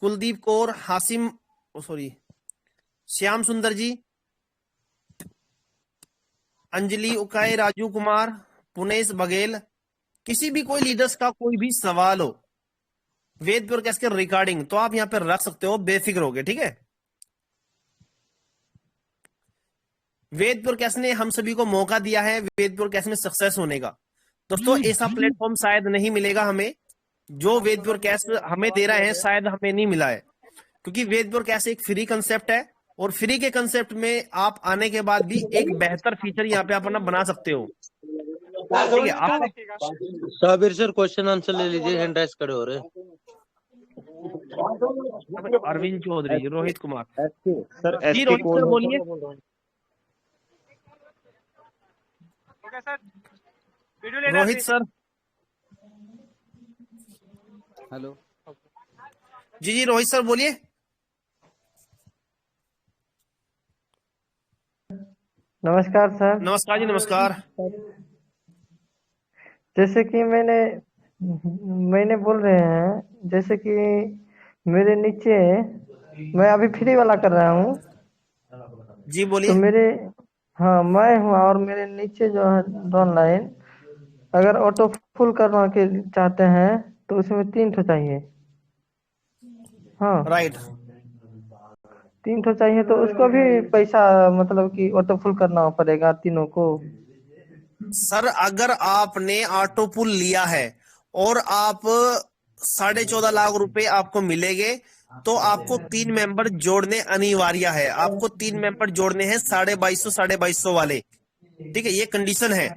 कुलदीप कौर, हासिम, सॉरी, श्याम सुंदर जी, अंजलि उकाई, राजू कुमार, पुनेश बघेल, किसी भी कोई लीडर्स का कोई भी सवाल हो वेद ब्रॉडकास्ट के रिकॉर्डिंग, तो आप यहाँ पे रख सकते हो, बेफिक्र होगे, ठीक है। वेद ब्रॉडकास्ट ने हम सभी को मौका दिया है वेद ब्रॉडकास्ट में सक्सेस होने का। दोस्तों ऐसा प्लेटफॉर्म शायद नहीं मिलेगा हमें, जो वेद ब्रॉडकास्ट हमें दे रहा है शायद हमें नहीं मिला है, क्योंकि वेद ब्रॉडकास्ट एक फ्री कंसेप्ट है, और फ्री के कंसेप्ट में आप आने के बाद भी एक बेहतर फीचर यहाँ पे आप अपना बना सकते हो, ठीक है। आप साबिर सर क्वेश्चन आंसर ले लीजिए, हैंड राइज खड़े हो रहे हैं। अरविंद चौधरी, रोहित कुमार सर जी, एसके रोहित कौन सर है? बोलिए। रोहित सर, हेलो जी जी रोहित सर बोलिए। नमस्कार सर। नमस्कार जी, नमस्कार। जैसे कि मैंने बोल रहे हैं, जैसे कि मेरे नीचे मैं अभी फ्री वाला कर रहा हूँ, जी तो बोलिए। हाँ मैं हूँ, और मेरे नीचे जो है ऑनलाइन, अगर ऑटो फुल करवा के चाहते हैं तो उसमें 3 ठो चाहिए। हाँ राइट। 3 ठो चाहिए, तो उसको भी पैसा मतलब कि ऑटो फुल करना पड़ेगा तीनों को? सर अगर आपने ऑटो पुल लिया है और आप 14.5 लाख रुपए आपको मिलेंगे, तो आपको 3 मेंबर जोड़ने अनिवार्य है। आपको 3 मेंबर जोड़ने हैं 2250 वाले, ठीक है, ये कंडीशन है।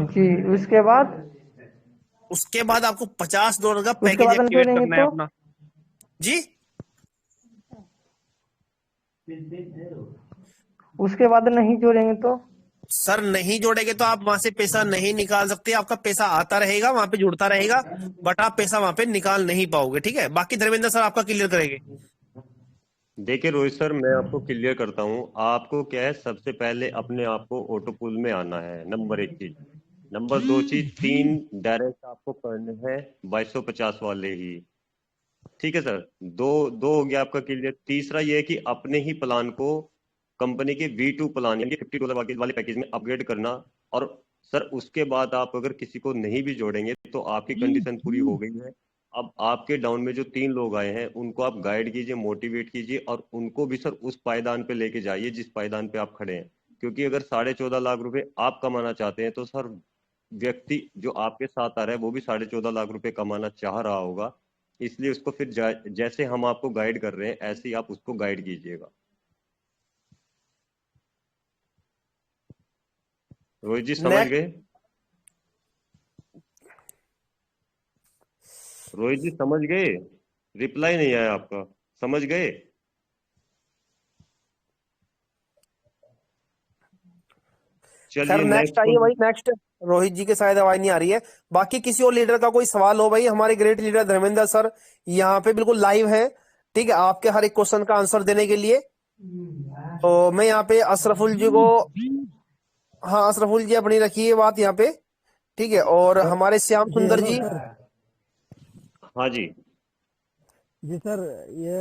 जी, उसके बाद उसके बाद आपको $50 का उसके पैकेज बाद हम एक्टिवेट जोड़ेंगे करना है तो अपना। जी, उसके बाद नहीं जोड़ेंगे तो? सर नहीं जोड़ेंगे तो आप वहां से पैसा नहीं निकाल सकते। आपका पैसा आता रहेगा, वहां पे जुड़ता रहेगा, बट आप पैसा वहां पे निकाल नहीं पाओगे, ठीक है। बाकी धर्मेंद्र सर आपका क्लियर करेंगे। देखिए रोहित सर, मैं आपको क्लियर करता हूँ। आपको क्या है, सबसे पहले अपने आप को ऑटो पुल में आना है, नंबर 1 चीज। नंबर 2 चीज, 3 डायरेक्ट आपको करने हैं 2250 वाले ही, ठीक है सर। दो दो हो गया आपका क्लियर। तीसरा ये है कि अपने ही प्लान को कंपनी के V2 प्लान यानी $50 वाले पैकेज में अपग्रेड करना। और सर उसके बाद आप अगर किसी को नहीं भी जोड़ेंगे तो आपकी कंडीशन पूरी हो गई है। अब आपके डाउन में जो 3 लोग आए हैं उनको आप गाइड कीजिए, मोटिवेट कीजिए, और उनको भी सर उस पायदान पे लेके जाइए जिस पायदान पे आप खड़े हैं। क्योंकि अगर 14.5 लाख रुपए आप कमाना चाहते हैं तो सर व्यक्ति जो आपके साथ आ रहा है वो भी 14.5 लाख रुपए कमाना चाह रहा होगा। इसलिए उसको फिर जैसे हम आपको गाइड कर रहे हैं ऐसे ही आप उसको गाइड कीजिएगा। रोहित जी समझ नेक्स्ट। गए? रोहित जी समझ गए? रिप्लाई नहीं आया आपका। समझ गए? खैर चलिए नेक्स्ट आइए भाई, नेक्स्ट। नेक्स्ट। रोहित जी के शायद आवाज नहीं आ रही है। बाकी किसी और लीडर का कोई सवाल हो भाई, हमारे ग्रेट लीडर धर्मेंद्र सर यहाँ पे बिल्कुल लाइव है, ठीक है, आपके हर एक क्वेश्चन का आंसर देने के लिए। तो मैं यहाँ पे अशरफुल जी को, हाँ अशरफुल जी अपनी रखिए बात यहाँ पे, ठीक है। और हमारे श्याम जी सुंदर हेलो जी, सर। हाँ जी। जी सर, ये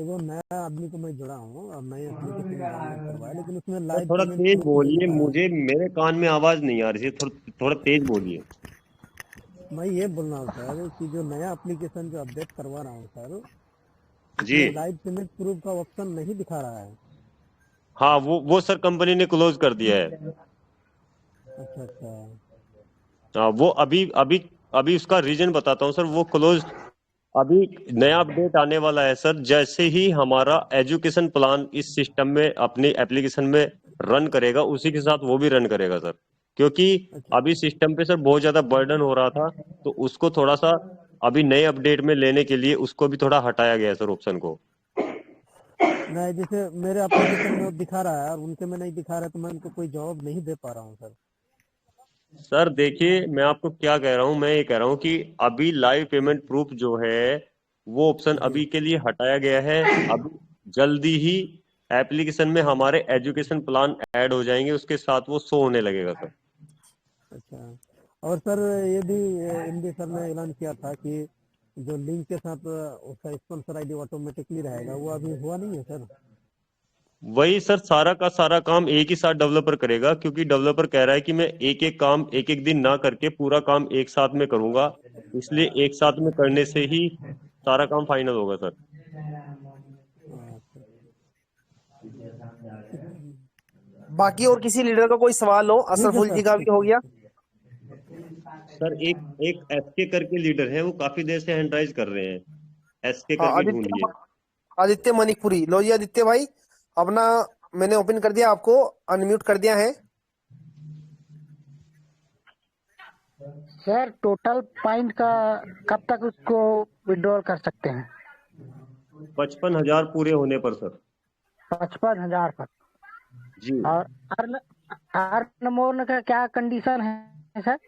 एगो नया आदमी को मैं जुड़ा हूँ, अब नई एप्लीकेशन डाउनलोड करवाया, लेकिन उसमें सर लाइव थोड़ा पेमेंट तेज प्रूफ नहीं बोलिए, दिखा रहा मुझे मेरे कान में आवाज नहीं आ रही है। थोड़ा तेज बोलिए। है। मैं ये बोल रहा हूँ सर कि जो नया एप्लीकेशन जो अपडेट करवा रहा हूँ सर, जी उसमें लाइव पेमेंट प्रूफ का ऑप्शन नहीं दिखा रहा है। हाँ, वो सर कंपनी ने क्लोज कर दिया है। अच्छा अच्छा। हाँ, वो अभी अभी अभी उसका रीजन बताता हूँ सर। वो क्लोज, अभी नया अपडेट आने वाला है सर। जैसे ही हमारा एजुकेशन प्लान इस सिस्टम में अपनी एप्लीकेशन में रन करेगा, उसी के साथ वो भी रन करेगा सर। क्योंकि अच्छा अभी सिस्टम पे सर बहुत ज्यादा बर्डन हो रहा था, तो उसको थोड़ा सा अभी नए अपडेट में लेने के लिए उसको भी थोड़ा हटाया गया है सर, ऑप्शन को। नहीं, जैसे मेरे एप्लीकेशन में दिखा रहा है और उनके में नहीं दिखा रहा है, तो मैं उनको कोई जवाब नहीं दे पा रहा हूँ सर। सर देखिए, मैं आपको क्या कह रहा हूँ, मैं ये कह रहा हूँ कि अभी लाइव पेमेंट प्रूफ जो है वो ऑप्शन जी अभी के लिए हटाया गया है। अभी जल्दी ही एप्लीकेशन में हमारे एजुकेशन प्लान ऐड हो जाएंगे, उसके साथ वो शो होने लगेगा सर। अच्छा। और सर ये भी MD सर ने ऐलान किया था कि जो लिंक के साथ उसका स्पॉन्सर आईडी ऑटोमेटिकली रहेगा, वो अभी हुआ नहीं है सर। वही सर, सारा का सारा काम एक ही साथ डेवलपर करेगा, क्योंकि डेवलपर कह रहा है कि मैं एक एक काम एक एक दिन ना करके पूरा काम एक साथ में करूंगा, इसलिए एक साथ में करने से ही सारा काम फाइनल होगा सर। बाकी और किसी लीडर का कोई सवाल हो? ठीक है असरफुल सर, जी का भी ठीक हो है। गया। सर एक एक एसके करके लीडर है, वो काफी देर से हैंड राइज कर रहे हैं, एसके हाँ, करके ढूंढिए। आदित्य मणिपुरी। लो जी आदित्य भाई, अपना मैंने ओपन कर दिया, आपको अनम्यूट कर दिया है। सर टोटल पॉइंट का कब तक उसको विड्रॉल कर सकते हैं? 55,000 पूरे होने पर सर। 55,000 पर। जी और अर्न मोर का क्या कंडीशन है सर?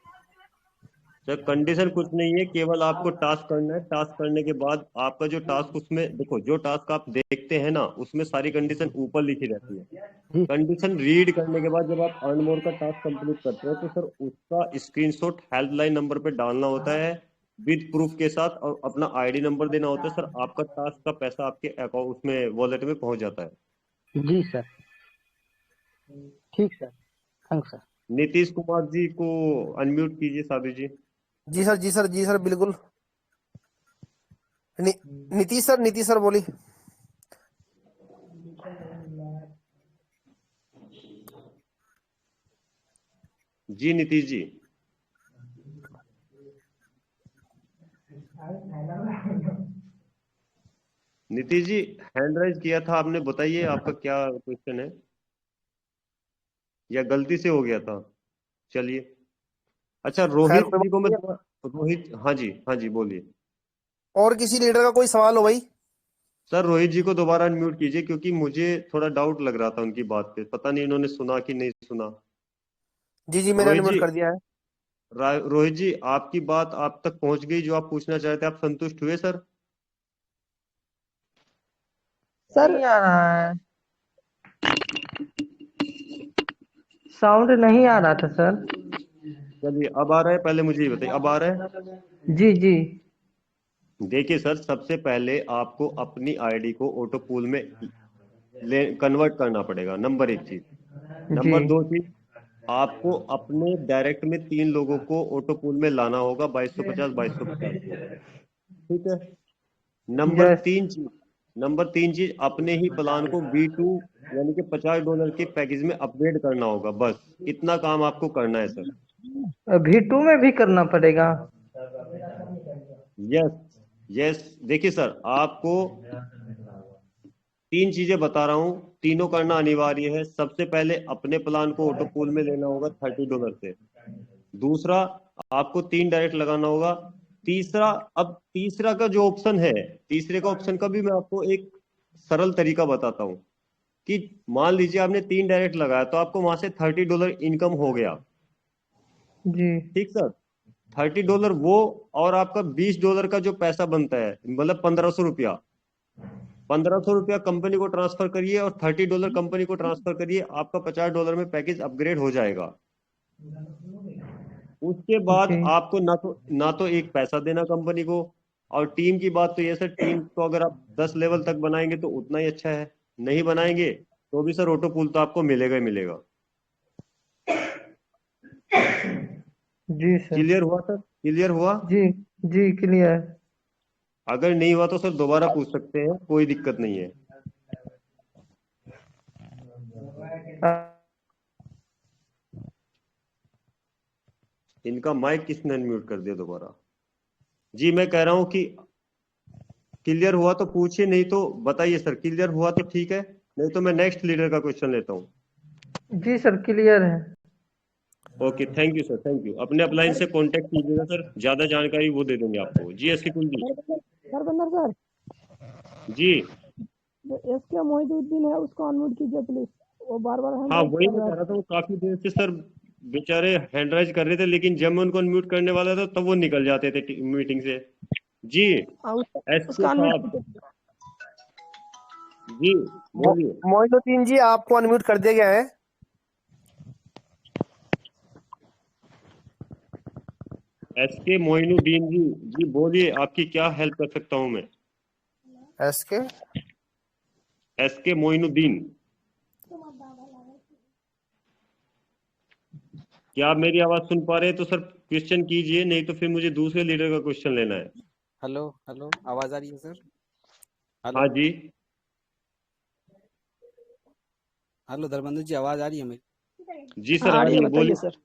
सर कंडीशन कुछ नहीं है, केवल आपको टास्क करना है। टास्क करने के बाद आपका जो टास्क, उसमें देखो जो टास्क आप देखते हैं ना, उसमें सारी कंडीशन ऊपर लिखी रहती है। कंडीशन रीड करने के बाद जब आप अर्न मोर का टास्क कंप्लीट करते हैं तो सर उसका स्क्रीनशॉट हेल्पलाइन नंबर पे डालना होता है विद प्रूफ के साथ, और अपना आईडी नंबर देना होता है। सर आपका टास्क का पैसा आपके अकाउंट उसमें वॉलेट में पहुंच जाता है। जी सर, ठीक sir, thank sir. Nitish Kumar ji को अनम्यूट कीजिए साबिर जी। जी सर, जी सर, जी सर, बिल्कुल। नीतीश सर बोली। जी नीतीश जी। नीतीश जी हैंड राइज किया था आपने, बताइए आपका क्या क्वेश्चन है, या गलती से हो गया था? चलिए, अच्छा खैर, रोहित कोई जी को बात मैं नहीं। रोहित, हाँ जी हाँ जी बोलिए। और किसी लीडर का कोई सवाल हो भाई? सर रोहित जी को दोबारा अनम्यूट कीजिए, क्योंकि मुझे थोड़ा डाउट लग रहा था उनकी बात पे, पता नहीं इन्होंने सुना कि नहीं सुना। जी जी, मैंने रोहित अनम्यूट जी, कर दिया है। रोहित जी आपकी बात आप तक पहुंच गई, जो आप पूछना चाहते आप संतुष्ट हुए सर? सर नहीं आ रहा है, साउंड नहीं आ रहा था सर। चलिए अब आ रहा है, पहले मुझे ये बताइए अब आ रहा है? जी जी। देखिए सर, सबसे पहले आपको अपनी आईडी को ऑटो पूल में कन्वर्ट करना पड़ेगा, नंबर एक चीज। जी नंबर दो चीज, आपको अपने डायरेक्ट में 3 लोगों को ऑटो पूल में लाना होगा, 2250 को, ठीक है? नंबर यस तीन चीज नंबर तीन चीज, अपने ही प्लान को B2 यानी कि $50 के पैकेज में अपग्रेड करना होगा। बस इतना काम आपको करना है सर। V2 में भी करना पड़ेगा? यस यस, देखिए सर आपको 3 चीजें बता रहा हूं, तीनों करना अनिवार्य है। सबसे पहले अपने प्लान को ऑटो पूल में लेना होगा $30 से। दूसरा, आपको 3 डायरेक्ट लगाना होगा। तीसरा, अब तीसरा का जो ऑप्शन है, तीसरे का ऑप्शन का भी मैं आपको एक सरल तरीका बताता हूं कि मान लीजिए आपने 3 डायरेक्ट लगाया तो आपको वहां से $30 इनकम हो गया, जी ठीक सर? $30 वो, और आपका $20 का जो पैसा बनता है, मतलब 1500 रुपया, 1500 रुपया कंपनी को ट्रांसफर करिए और $30 कंपनी को ट्रांसफर करिए, आपका $50 में पैकेज अपग्रेड हो जाएगा। उसके बाद जी आपको ना तो एक पैसा देना कंपनी को। और टीम की बात तो ये सर, टीम को अगर आप 10 लेवल तक बनाएंगे तो उतना ही अच्छा है, नहीं बनाएंगे तो भी सर ऑटो पूल तो आपको मिलेगा ही मिलेगा। जी सर। क्लियर हुआ सर? क्लियर हुआ? जी जी क्लियर। अगर नहीं हुआ तो सर दोबारा पूछ सकते हैं, कोई दिक्कत नहीं है। इनका माइक किसने अनम्यूट कर दिया दोबारा? जी मैं कह रहा हूं कि क्लियर हुआ तो पूछिए, नहीं तो बताइए सर। क्लियर हुआ तो ठीक है, नहीं तो मैं नेक्स्ट लीडर का क्वेश्चन लेता हूँ। जी सर क्लियर है। Okay, thank you sir, thank you. अपने अपलाइन से कांटेक्ट कीजिएगा सर, ज्यादा जानकारी वो दे देंगे आपको। जी एस के कुल जी। धर्मेंद्र सर, जी जो SK मोहिदुद्दीन है उसको अनम्यूट कीजिए प्लीज, वो बार बार हैंड हाँ, राइज वही कर मैं रहा कह रहा था, वो काफी देर से सर बेचारे हैंड राइज कर रहे थे, लेकिन जब मैं उनको अनम्यूट करने वाला था तब वो निकल जाते थे मीटिंग से। जी है। एस के उसका अनम्यूट साहब, कीजिए। जी बोलिए। मोइनुद्दीन जी, आपको अनम्यूट कर दिया गया है। SK मोइनुद्दीन जी, जी बोलिए, आपकी क्या हेल्प कर सकता हूं मैं? एसके SK मोइनुद्दीन, क्या आप मेरी आवाज सुन पा रहे हैं? तो सर क्वेश्चन कीजिए, नहीं तो फिर मुझे दूसरे लीडर का क्वेश्चन लेना है। हेलो हेलो, आवाज आ रही है सर? हाँ हेलो जी, हेलो, धर्मेंद्र जी, आवाज आ रही है मेरी? जी सर हाँ आ आ रही रही है, है, बताइए बोलिए। सर।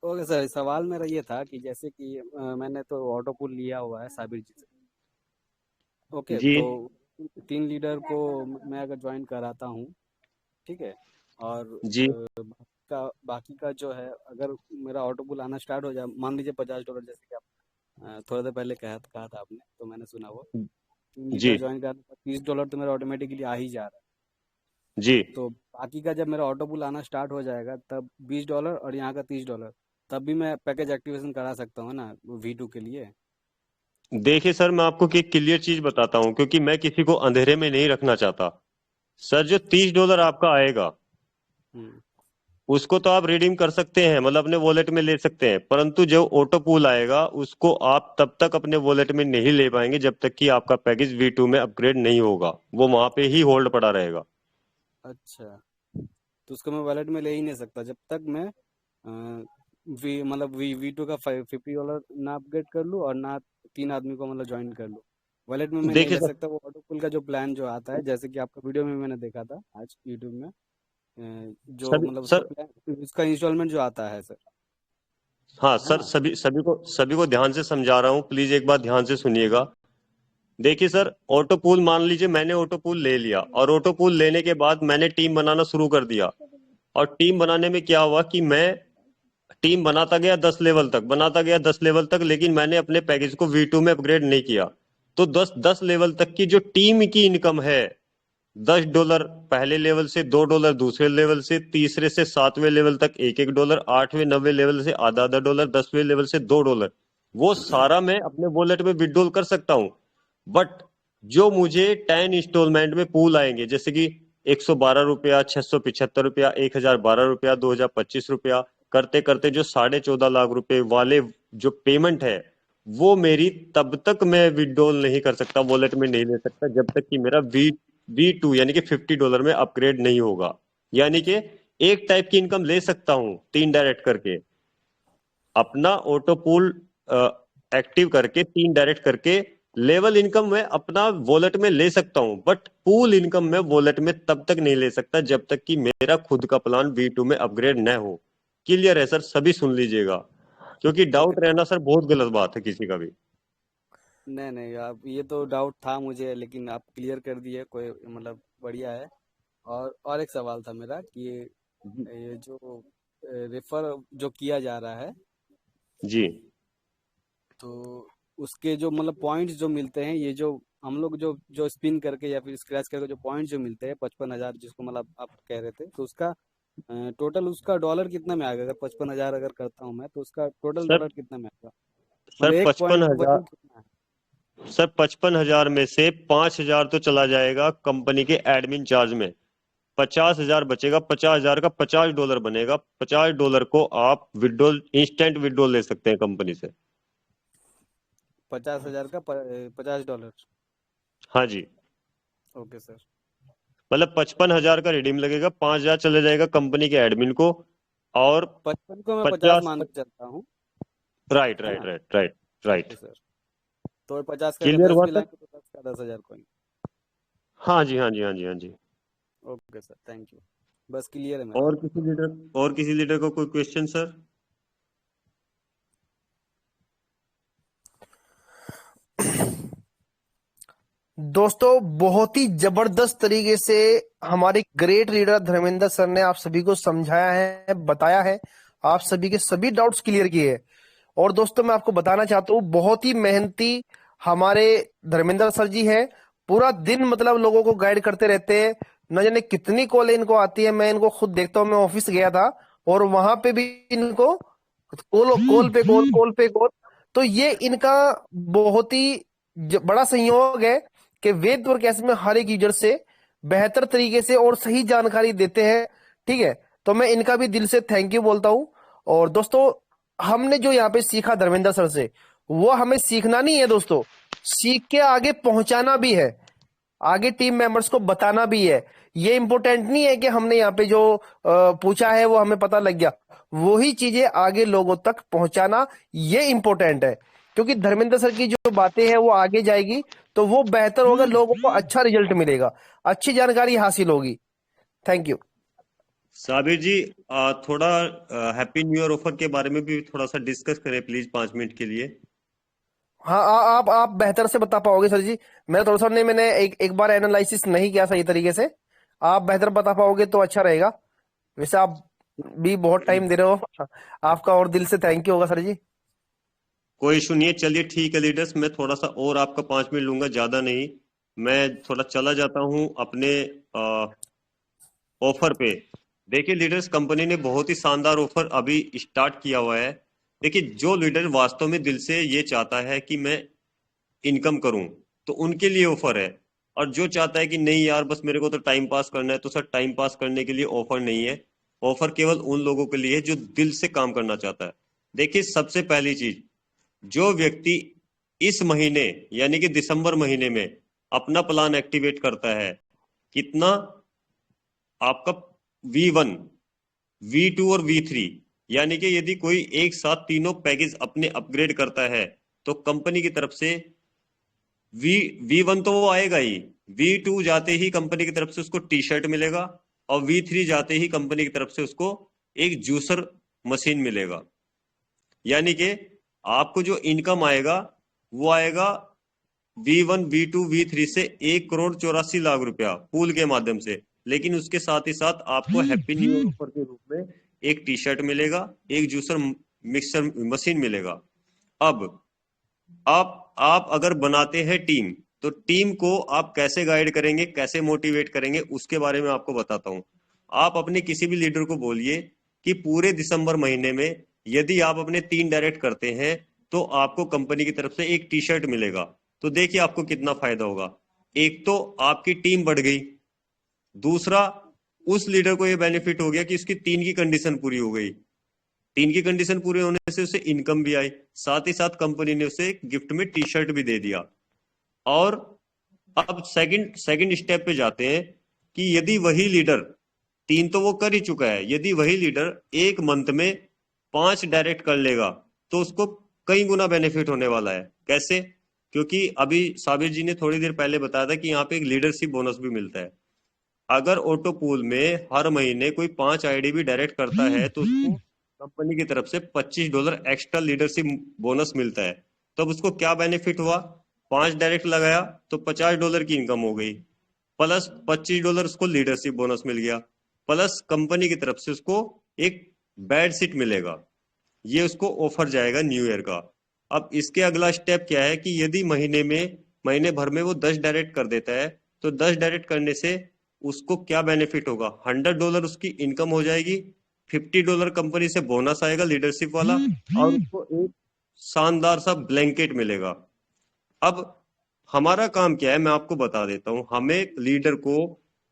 ओके सर, सवाल मेरा ये था कि जैसे कि मैंने तो ऑटो पुल लिया हुआ है साबिर जी से। ओके, जी तो 3 लीडर को मैं अगर ज्वाइन कराता हूँ, ठीक है, और जी बाकी का जो है, अगर मेरा ऑटो पुल आना स्टार्ट हो जाए, मान लीजिए $50, जैसे कि आप थोड़ा देर पहले कहा था आपने, तो मैंने सुना वो 3 लीडर जी ज्वाइन करने पर $30 तो मेरा ऑटोमेटिकली आ ही जा रहा है। जी तो बाकी का जब मेरा ऑटो पुल आना स्टार्ट हो जाएगा तब $20 और यहाँ का $30, तब भी मैं पैकेज एक्टिवेशन करा सकता हूँ ना V2 के लिए? देखिए सर, मैं आपको एक क्लियर चीज बताता हूँ, क्योंकि मैं किसी को अंधेरे में नहीं रखना चाहता। सर जो $30 आपका आएगा, हम्म, उसको तो आप रिडीम कर सकते हैं, मतलब अपने वॉलेट में ले सकते हैं, परंतु जो ऑटो पूल आएगा उसको आप तब तक अपने वॉलेट में नहीं ले पाएंगे जब तक कि आपका पैकेज V2 में अपग्रेड नहीं होगा। वो वहां पे ही होल्ड पड़ा रहेगा। अच्छा, तो उसको मैं वॉलेट में ले ही नहीं सकता जब तक मैं मतलब V2 का $50 ना अपग्रेड कर लूँ और ना 3 आदमी को मतलब ज्वाइन कर लूँ। वॉलेट में मैं नहीं देखिए ले सर, सकता वो ऑटो पुल का जो प्लान जो आता है, जैसे कि आपका वीडियो में मैंने देखा था आज यूट्यूब में, जो सभी मतलब उसका सर, प्लान, उसका इंस्टॉलमेंट जो आता है सर, हाँ है सर, ना? सभी को ध्यान से समझा रहा हूँ, प्लीज एक बार ध्यान से सुनिएगा। देखिए सर, ऑटो पूल मान लीजिए मैंने ऑटो पूल ले लिया, और ऑटो पूल लेने के बाद मैंने टीम बनाना शुरू कर दिया। और टीम बनाने में क्या हुआ कि मैं टीम बनाता गया 10 लेवल तक, बनाता गया 10 लेवल तक, लेकिन मैंने अपने पैकेज को V2 में अपग्रेड नहीं किया। तो 10 लेवल तक की जो टीम की इनकम है, $10 पहले लेवल से, $2 दूसरे लेवल से, तीसरे से 7वें लेवल तक $1-1, 8वें 9वें लेवल से आधा $1, 10वें लेवल से $2, वो सारा मैं अपने वॉलेट में विड्रॉल कर सकता हूँ। बट जो मुझे 10 इंस्टॉलमेंट में पूल आएंगे, जैसे कि ₹112, ₹675, ₹1012, ₹2025, करते करते जो 14.5 लाख रुपए वाले जो पेमेंट है, वो मेरी तब तक मैं विड्रॉल नहीं कर सकता, वॉलेट में नहीं ले सकता, जब तक कि मेरा V2 यानी कि $50 में अपग्रेड नहीं होगा। यानी कि एक टाइप की इनकम ले सकता हूं 3 डायरेक्ट करके, अपना ऑटो पूल एक्टिव करके, 3 डायरेक्ट करके लेवल इनकम मैं अपना वॉलेट में ले सकता हूं, बट पूल इनकम मैं वॉलेट में तब तक नहीं ले सकता जब तक कि मेरा खुद का प्लान V2 में अपग्रेड न हो। क्लियर है सर? सभी सुन लीजिएगा, क्योंकि ओके, डाउट रहना सर बहुत गलत बात है किसी का भी। नहीं नहीं, आप ये तो डाउट था मुझे, लेकिन आप क्लियर कर दिए, कोई मतलब बढ़िया है। और एक सवाल था मेरा कि ये जो रेफर जो किया जा रहा है, जी तो उसके जो मतलब पॉइंट्स जो मिलते हैं, ये जो हम लोग जो जो स्पिन करके या फिर स्क्रैच करके जो पॉइंट्स जो मिलते हैं 55,000, जिसको मतलब आप कह रहे थे, तो उसका टोटल उसका डॉलर कितना में आएगा? अगर 55,000 अगर करता हूँ मैं, तो उसका टोटल सर, डॉलर कितना में आएगा? सर मतलब एक पॉइंट का 55,000, वैल्यू कितना है? सर 55,000 में से 5,000 तो चला जाएगा कंपनी के एडमिन चार्ज में, 50,000 बचेगा। 50,000 का $50 बनेगा। $50 को आप विड्रॉल, इंस्टेंट विड्रॉल ले सकते हैं कंपनी से। 50,000 का $50। हाँ जी, ओके सर। मतलब 55,000 का रिडीम लगेगा, 5,000 चले जाएगा कंपनी के एडमिन को, और 55 को मैं 50 50। मान के चलता हूँ, राइट है राइट ना? Right right okay right. Sir, तो 50 का अगर क्लियर 10 हुआ भी सर? लाएंगे तो 10 का 10,000 कोइन। हाँ जी हाँ जी हाँ जी हाँ जी। ओके सर, थैंक यू, बस क्लियर है मेरा। और किसी लीडर को कोई क्वेश्चन सर? दोस्तों, बहुत ही जबरदस्त तरीके से हमारे ग्रेट लीडर धर्मेंद्र सर ने आप सभी को समझाया है, बताया है, आप सभी के सभी डाउट्स क्लियर किए हैं। और दोस्तों, मैं आपको बताना चाहता हूँ, बहुत ही मेहनती हमारे धर्मेंद्र सर जी है। पूरा दिन मतलब लोगों को गाइड करते रहते हैं। न जाने कितनी कॉल इनको आती है, मैं इनको खुद देखता हूँ। मैं ऑफिस गया था और वहां पे भी इनको कॉल कॉल पे कॉल, कॉल पे कॉल। तो ये इनका बहुत ही बड़ा संयोग है कि वेद और कैसे में हर एक यूजर से बेहतर तरीके से और सही जानकारी देते हैं। ठीक है, तो मैं इनका भी दिल से थैंक यू बोलता हूं। और दोस्तों, हमने जो यहाँ पे सीखा धर्मेंद्र सर से, वो हमें सीखना नहीं है दोस्तों, सीख के आगे पहुंचाना भी है, आगे टीम मेंबर्स को बताना भी है। ये इंपॉर्टेंट नहीं है कि हमने यहाँ पे जो पूछा है वो हमें पता लग गया, वही चीजें आगे लोगों तक पहुंचाना ये इंपॉर्टेंट है। क्योंकि धर्मेंद्र सर की जो बातें हैं वो आगे जाएगी तो वो बेहतर होगा, लोगों को अच्छा रिजल्ट मिलेगा, अच्छी जानकारी हासिल होगी। Thank you. साबिर जी, थोड़ा हैप्पी न्यू ईयर ऑफर के बारे में भी थोड़ा सा डिस्कस करें प्लीज 5 मिनट के लिए। हाँ, आप बेहतर से बता पाओगे सर जी। मैं थोड़ा सा मैंने एक बार एनालिसिस नहीं किया सही तरीके से, आप बेहतर बता पाओगे तो अच्छा रहेगा। वैसे आप भी बहुत टाइम दे रहे हो, आपका और दिल से थैंक यू होगा सर जी। कोई इशू नहीं है, चलिए ठीक है लीडर्स, मैं थोड़ा सा और आपका 5 मिनट लूंगा, ज्यादा नहीं। मैं थोड़ा चला जाता हूं अपने ऑफर पे। देखिए लीडर्स, कंपनी ने बहुत ही शानदार ऑफर अभी स्टार्ट किया हुआ है। देखिए, जो लीडर वास्तव में दिल से ये चाहता है कि मैं इनकम करूं तो उनके लिए ऑफर है, और जो चाहता है कि नहीं यार बस मेरे को तो टाइम पास करना है, तो सर टाइम पास करने के लिए ऑफर नहीं है। ऑफर केवल उन लोगों के लिए है जो दिल से काम करना चाहता है। देखिए, सबसे पहली चीज, जो व्यक्ति इस महीने यानी कि दिसंबर महीने में अपना प्लान एक्टिवेट करता है, कितना आपका V1, V2 और V3, यानी कि यदि कोई एक साथ तीनों पैकेज अपने अपग्रेड करता है तो कंपनी की तरफ से V1 तो वो आएगा ही, V2 जाते ही कंपनी की तरफ से उसको टी शर्ट मिलेगा, और V3 जाते ही कंपनी की तरफ से उसको एक जूसर मशीन मिलेगा। यानी कि आपको जो इनकम आएगा वो आएगा V1, V2, V3 से 1,84,00,000 रुपया पूल के माध्यम से। लेकिन उसके साथ ही साथ आपको हैप्पी न्यू ईयर ऑफर के रूप में एक टी शर्ट मिलेगा, एक जूसर मिक्सर मशीन मिलेगा। अब आप अगर बनाते हैं टीम, तो टीम को आप कैसे गाइड करेंगे, कैसे मोटिवेट करेंगे, उसके बारे में आपको बताता हूं। आप अपने किसी भी लीडर को बोलिए कि पूरे दिसंबर महीने में यदि आप अपने 3 डायरेक्ट करते हैं तो आपको कंपनी की तरफ से एक टी शर्ट मिलेगा। तो देखिए आपको कितना फायदा होगा। एक तो आपकी टीम बढ़ गई, दूसरा उस लीडर को यह बेनिफिट हो गया कि उसकी 3 की कंडीशन पूरी हो गई। 3 की कंडीशन पूरी होने से उसे इनकम भी आई, साथ ही साथ कंपनी ने उसे गिफ्ट में टी शर्ट भी दे दिया। और अब सेकंड स्टेप पे जाते हैं कि यदि वही लीडर, 3 तो वो कर ही चुका है, यदि वही लीडर एक मंथ में 5 डायरेक्ट कर लेगा तो उसको कई गुना बेनिफिट होने वाला है। कैसे? क्योंकि अभी साबिर जी ने थोड़ी देर पहले बताया था कि यहाँ पे एक लीडरशिप बोनस भी मिलता है। अगर ऑटो पूल में हर महीने कोई 5 आईडी भी डायरेक्ट करता है तो उसको कंपनी की तरफ से $25 एक्स्ट्रा लीडरशिप बोनस मिलता है। तब उसको क्या बेनिफिट हुआ? 5 डायरेक्ट लगाया तो $50 की इनकम हो गई, प्लस $25 उसको लीडरशिप बोनस मिल गया, प्लस कंपनी की तरफ से उसको एक बेड सीट मिलेगा। ये उसको ऑफर जाएगा न्यू ईयर का। अब इसके अगला स्टेप क्या है कि यदि महीने भर में वो 10 डायरेक्ट कर देता है तो 10 डायरेक्ट करने से उसको क्या बेनिफिट होगा? $100 उसकी इनकम हो जाएगी, $50 कंपनी से बोनस आएगा लीडरशिप वाला, और उसको एक शानदार सा ब्लैंकेट मिलेगा। अब हमारा काम क्या है मैं आपको बता देता हूं। हमें लीडर को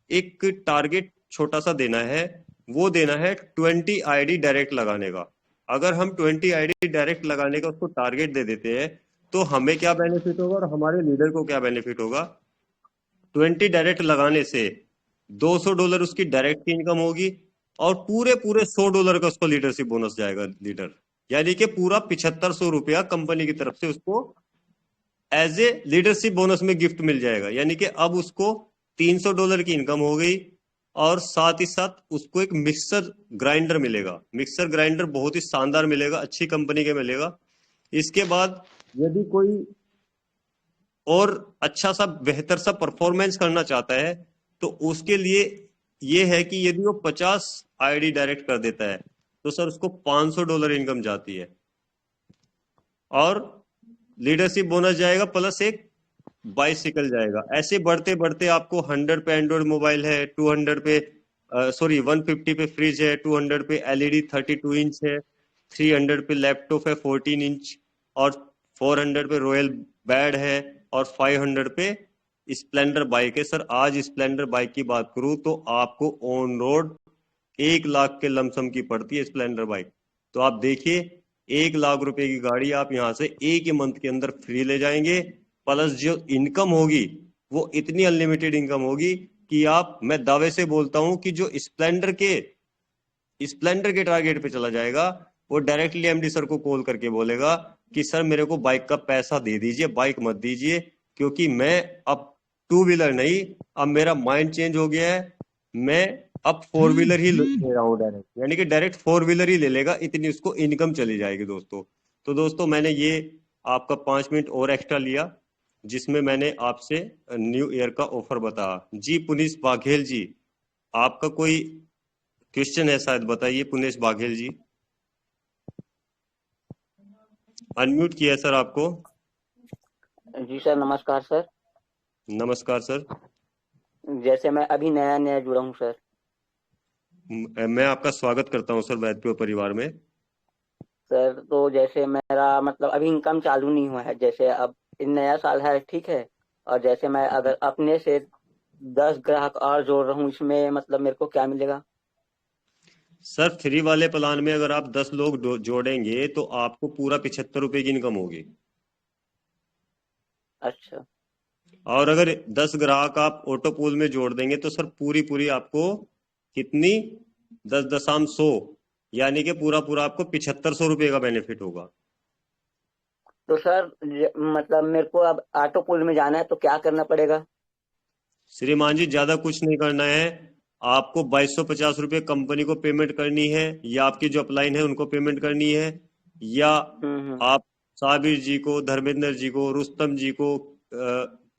एक टारगेट छोटा सा देना है, वो देना है 20 आईडी डायरेक्ट लगाने का। अगर हम 20 आईडी डायरेक्ट लगाने का उसको टारगेट दे देते हैं तो हमें क्या बेनिफिट होगा और हमारे लीडर को क्या बेनिफिट होगा? 20 डायरेक्ट लगाने से $200 उसकी डायरेक्ट की इनकम होगी, और पूरे $100 का उसको लीडरशिप बोनस जाएगा लीडर, यानी कि पूरा $7500 कंपनी की तरफ से उसको एज ए लीडरशिप बोनस में गिफ्ट मिल जाएगा। यानी कि अब उसको $300 की इनकम हो गई, और साथ ही साथ उसको एक मिक्सर ग्राइंडर मिलेगा। मिक्सर ग्राइंडर बहुत ही शानदार मिलेगा, अच्छी कंपनी के मिलेगा। इसके बाद यदि कोई और अच्छा सा बेहतर सा परफॉर्मेंस करना चाहता है तो उसके लिए ये है कि यदि वो 50 आईडी डायरेक्ट कर देता है तो सर उसको $500 इनकम जाती है, और लीडरशिप बोनस जाएगा, प्लस एक बाइसिकल जाएगा। ऐसे बढ़ते बढ़ते आपको 100 पे एंड्रॉइड मोबाइल है, 200 पे 150 पे फ्रिज है, 200 पे एलईडी 32 इंच है, 300 पे लैपटॉप है 14 इंच, और 400 पे रॉयल बैड है, और 500 पे स्प्लेंडर बाइक है। सर आज स्प्लेंडर बाइक की बात करूं तो आपको ऑन रोड 1 लाख के लमसम की पड़ती है स्प्लेंडर बाइक। तो आप देखिए 1 लाख रुपए की गाड़ी आप यहाँ से एक ही मंथ के अंदर फ्री ले जाएंगे। प्लस जो इनकम होगी वो इतनी अनलिमिटेड इनकम होगी कि मैं दावे से बोलता हूं कि जो स्प्लेंडर के टारगेट पे चला जाएगा वो डायरेक्टली एमडी सर को कॉल करके बोलेगा कि सर मेरे को बाइक का पैसा दे दीजिए, बाइक मत दीजिए, क्योंकि मैं अब 2 व्हीलर नहीं, अब मेरा माइंड चेंज हो गया है, मैं अब 4 व्हीलर ही ले रहा हूँ डायरेक्ट, यानी कि डायरेक्ट 4 व्हीलर ही ले लेगा, इतनी उसको इनकम चली जाएगी दोस्तों। तो दोस्तों मैंने ये आपका 5 मिनट और एक्स्ट्रा लिया जिसमें मैंने आपसे न्यू ईयर का ऑफर बताया। जी पुनीश बाघेल जी, आपका कोई क्वेश्चन है शायद, बताइए पुनीश बाघेल जी। अनम्यूट किया है सर आपको। जी सर, नमस्कार सर। नमस्कार सर। जैसे मैं अभी नया नया जुड़ा हूँ सर। मैं आपका स्वागत करता हूँ सर वैदपुर परिवार में। सर तो जैसे मेरा मतलब अभी इनकम चालू नहीं हुआ है, जैसे अब नया साल है, ठीक है, और जैसे मैं अगर अपने से 10 ग्राहक और जोड़ रहा हूँ, इसमें मतलब मेरे को क्या मिलेगा? सर फ्री वाले प्लान में अगर आप 10 लोग जोड़ेंगे तो आपको पूरा 75 रुपए की इनकम होगी। अच्छा। और अगर 10 ग्राहक आप ऑटो पूल में जोड़ देंगे तो सर पूरी आपको कितनी 10,100 यानी कि पूरा आपको 7500 रुपए का बेनिफिट होगा। तो सर मतलब मेरे को अब ऑटो पूल में जाना है तो क्या करना पड़ेगा? श्रीमान जी ज्यादा कुछ नहीं करना है, आपको 2250 रुपए कंपनी को पेमेंट करनी है, या आपकी जो अपलाइन है उनको पेमेंट करनी है, या आप साबिर जी को, धर्मेंद्र जी को, रुस्तम जी को,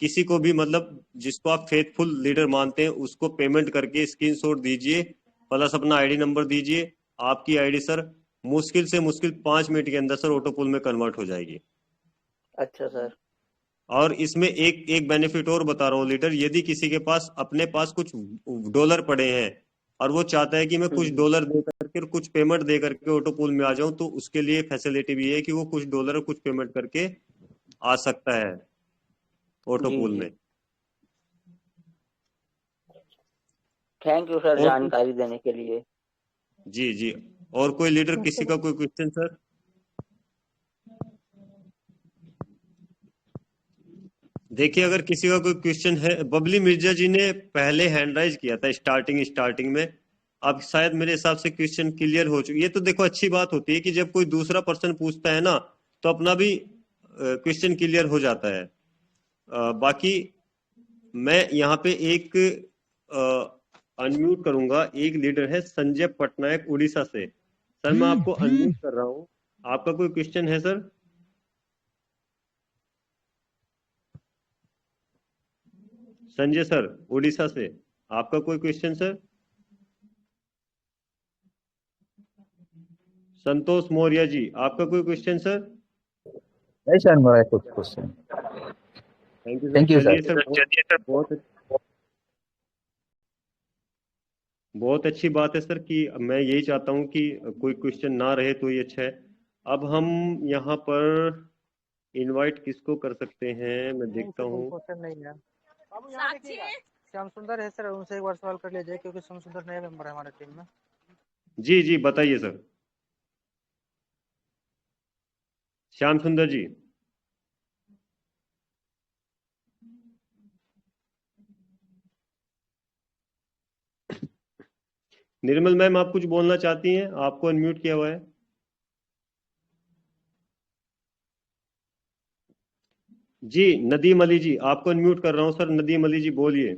किसी को भी मतलब जिसको आप फेथफुल लीडर मानते हैं उसको पेमेंट करके स्क्रीनशॉट दीजिए, प्लस अपना आईडी नंबर दीजिए। आपकी आईडी सर मुश्किल से मुश्किल 5 मिनट के अंदर सर ऑटो पूल में कन्वर्ट हो जाएगी। अच्छा सर। और इसमें एक बेनिफिट और बता रहा हूँ लीडर, यदि किसी के पास अपने पास कुछ डॉलर पड़े हैं और वो चाहता है कि मैं कुछ डॉलर दे करके कुछ पेमेंट दे करके ऑटो पूल में आ जाऊं, तो उसके लिए फैसिलिटी भी है कि वो कुछ डॉलर और कुछ पेमेंट करके आ सकता है ऑटो पूल में। थैंक यू सर जानकारी देने के लिए। जी जी। और कोई लीडर किसी का कोई क्वेश्चन सर? देखिए अगर किसी का कोई क्वेश्चन है, बबली मिर्जा जी ने पहले हैंड राइज किया था स्टार्टिंग में, अब शायद मेरे हिसाब से क्वेश्चन क्लियर हो चुकी। ये तो देखो अच्छी बात होती है कि जब कोई दूसरा पर्सन पूछता है ना तो अपना भी क्वेश्चन क्लियर हो जाता है। बाकी मैं यहाँ पे एक अनम्यूट करूंगा, एक लीडर है संजय पटनायक उड़ीसा से। सर मैं आपको अनम्यूट कर रहा हूँ, आपका कोई क्वेश्चन है सर? संजय सर उड़ीसा से, आपका कोई क्वेश्चन सर? संतोष मौर्य जी, आपका कोई क्वेश्चन सर? नहीं सर, मेरा कुछ क्वेश्चन। Thank you sir. चलिए सर बहुत अच्छी बात है सर, कि मैं यही चाहता हूं कि कोई क्वेश्चन ना रहे तो ये अच्छा है। अब हम यहाँ पर इनवाइट किसको कर सकते हैं, मैं देखता हूँ। क्वेश्चन नहीं है। श्याम सुंदर है सर, उनसे एक बार सवाल कर लीजिए क्योंकि श्याम सुंदर नया मेंबर है हमारे टीम में। जी जी बताइए सर। श्याम सुंदर जी। निर्मल मैम आप कुछ बोलना चाहती हैं? आपको अनम्यूट किया हुआ है। जी नदीम अली जी, आपको अनम्यूट कर रहा हूं सर। नदीम अली जी बोलिए।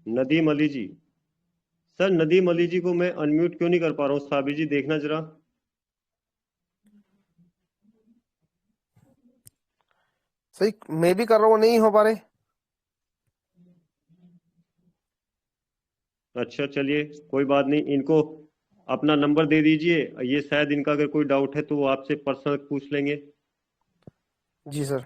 नदीम अली जी, सर नदीम अली जी को मैं अनम्यूट क्यों नहीं कर पा रहा हूँ? साबिर जी देखना जरा। सही मैं भी कर रहा हूँ, नहीं हो पा रहे। अच्छा चलिए कोई बात नहीं, इनको अपना नंबर दे दीजिए, ये शायद इनका अगर कोई डाउट है तो वो आपसे पर्सनल पूछ लेंगे। जी सर।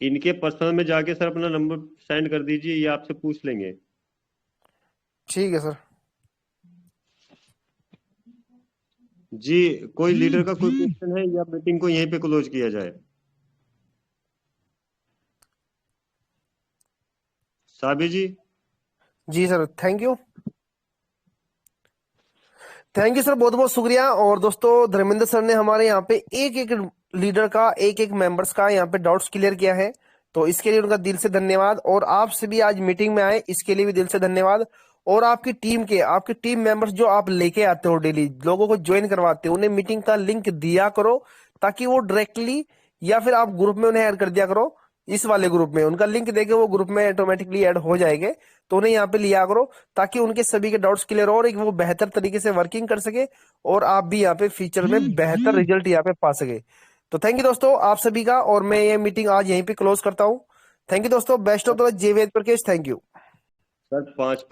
इनके पर्सनल में जाके सर अपना नंबर सेंड कर दीजिए, ये आपसे पूछ लेंगे। ठीक है सर। जी कोई लीडर का कोई क्वेश्चन है या मीटिंग को यहीं पे क्लोज किया जाए? साबिर जी। जी sir thank you. Thank you sir, बहुत बहुत शुक्रिया। और दोस्तों धर्मेंद्र सर ने हमारे यहाँ पे एक एक लीडर का, एक एक मेंबर्स का यहाँ पे डाउट्स क्लियर किया है, तो इसके लिए उनका दिल से धन्यवाद। और आपसे भी आज मीटिंग में आए, इसके लिए भी दिल से धन्यवाद। और आपकी टीम मेंबर्स जो आप लेके आते हो, डेली लोगों को ज्वाइन करवाते हो, उन्हें मीटिंग का लिंक दिया करो, ताकि वो डायरेक्टली या फिर आप ग्रुप में उन्हें ऐड कर दिया करो। इस वाले ग्रुप में उनका लिंक देके वो ग्रुप में ऑटोमेटिकली ऐड हो जाएंगे, तो उन्हें यहाँ पे लिया करो, ताकि उनके सभी के डाउट्स क्लियर हो और एक वो बेहतर तरीके से वर्किंग कर सके, और आप भी यहाँ पे फ्यूचर में बेहतर रिजल्ट यहाँ पे पा सके। तो थैंक यू दोस्तों आप सभी का, और मैं ये मीटिंग आज यहीं पे क्लोज करता हूँ। थैंक यू दोस्तों, बेस्ट ऑफ द जय वेद प्रकेश, थैंक यू सर। 5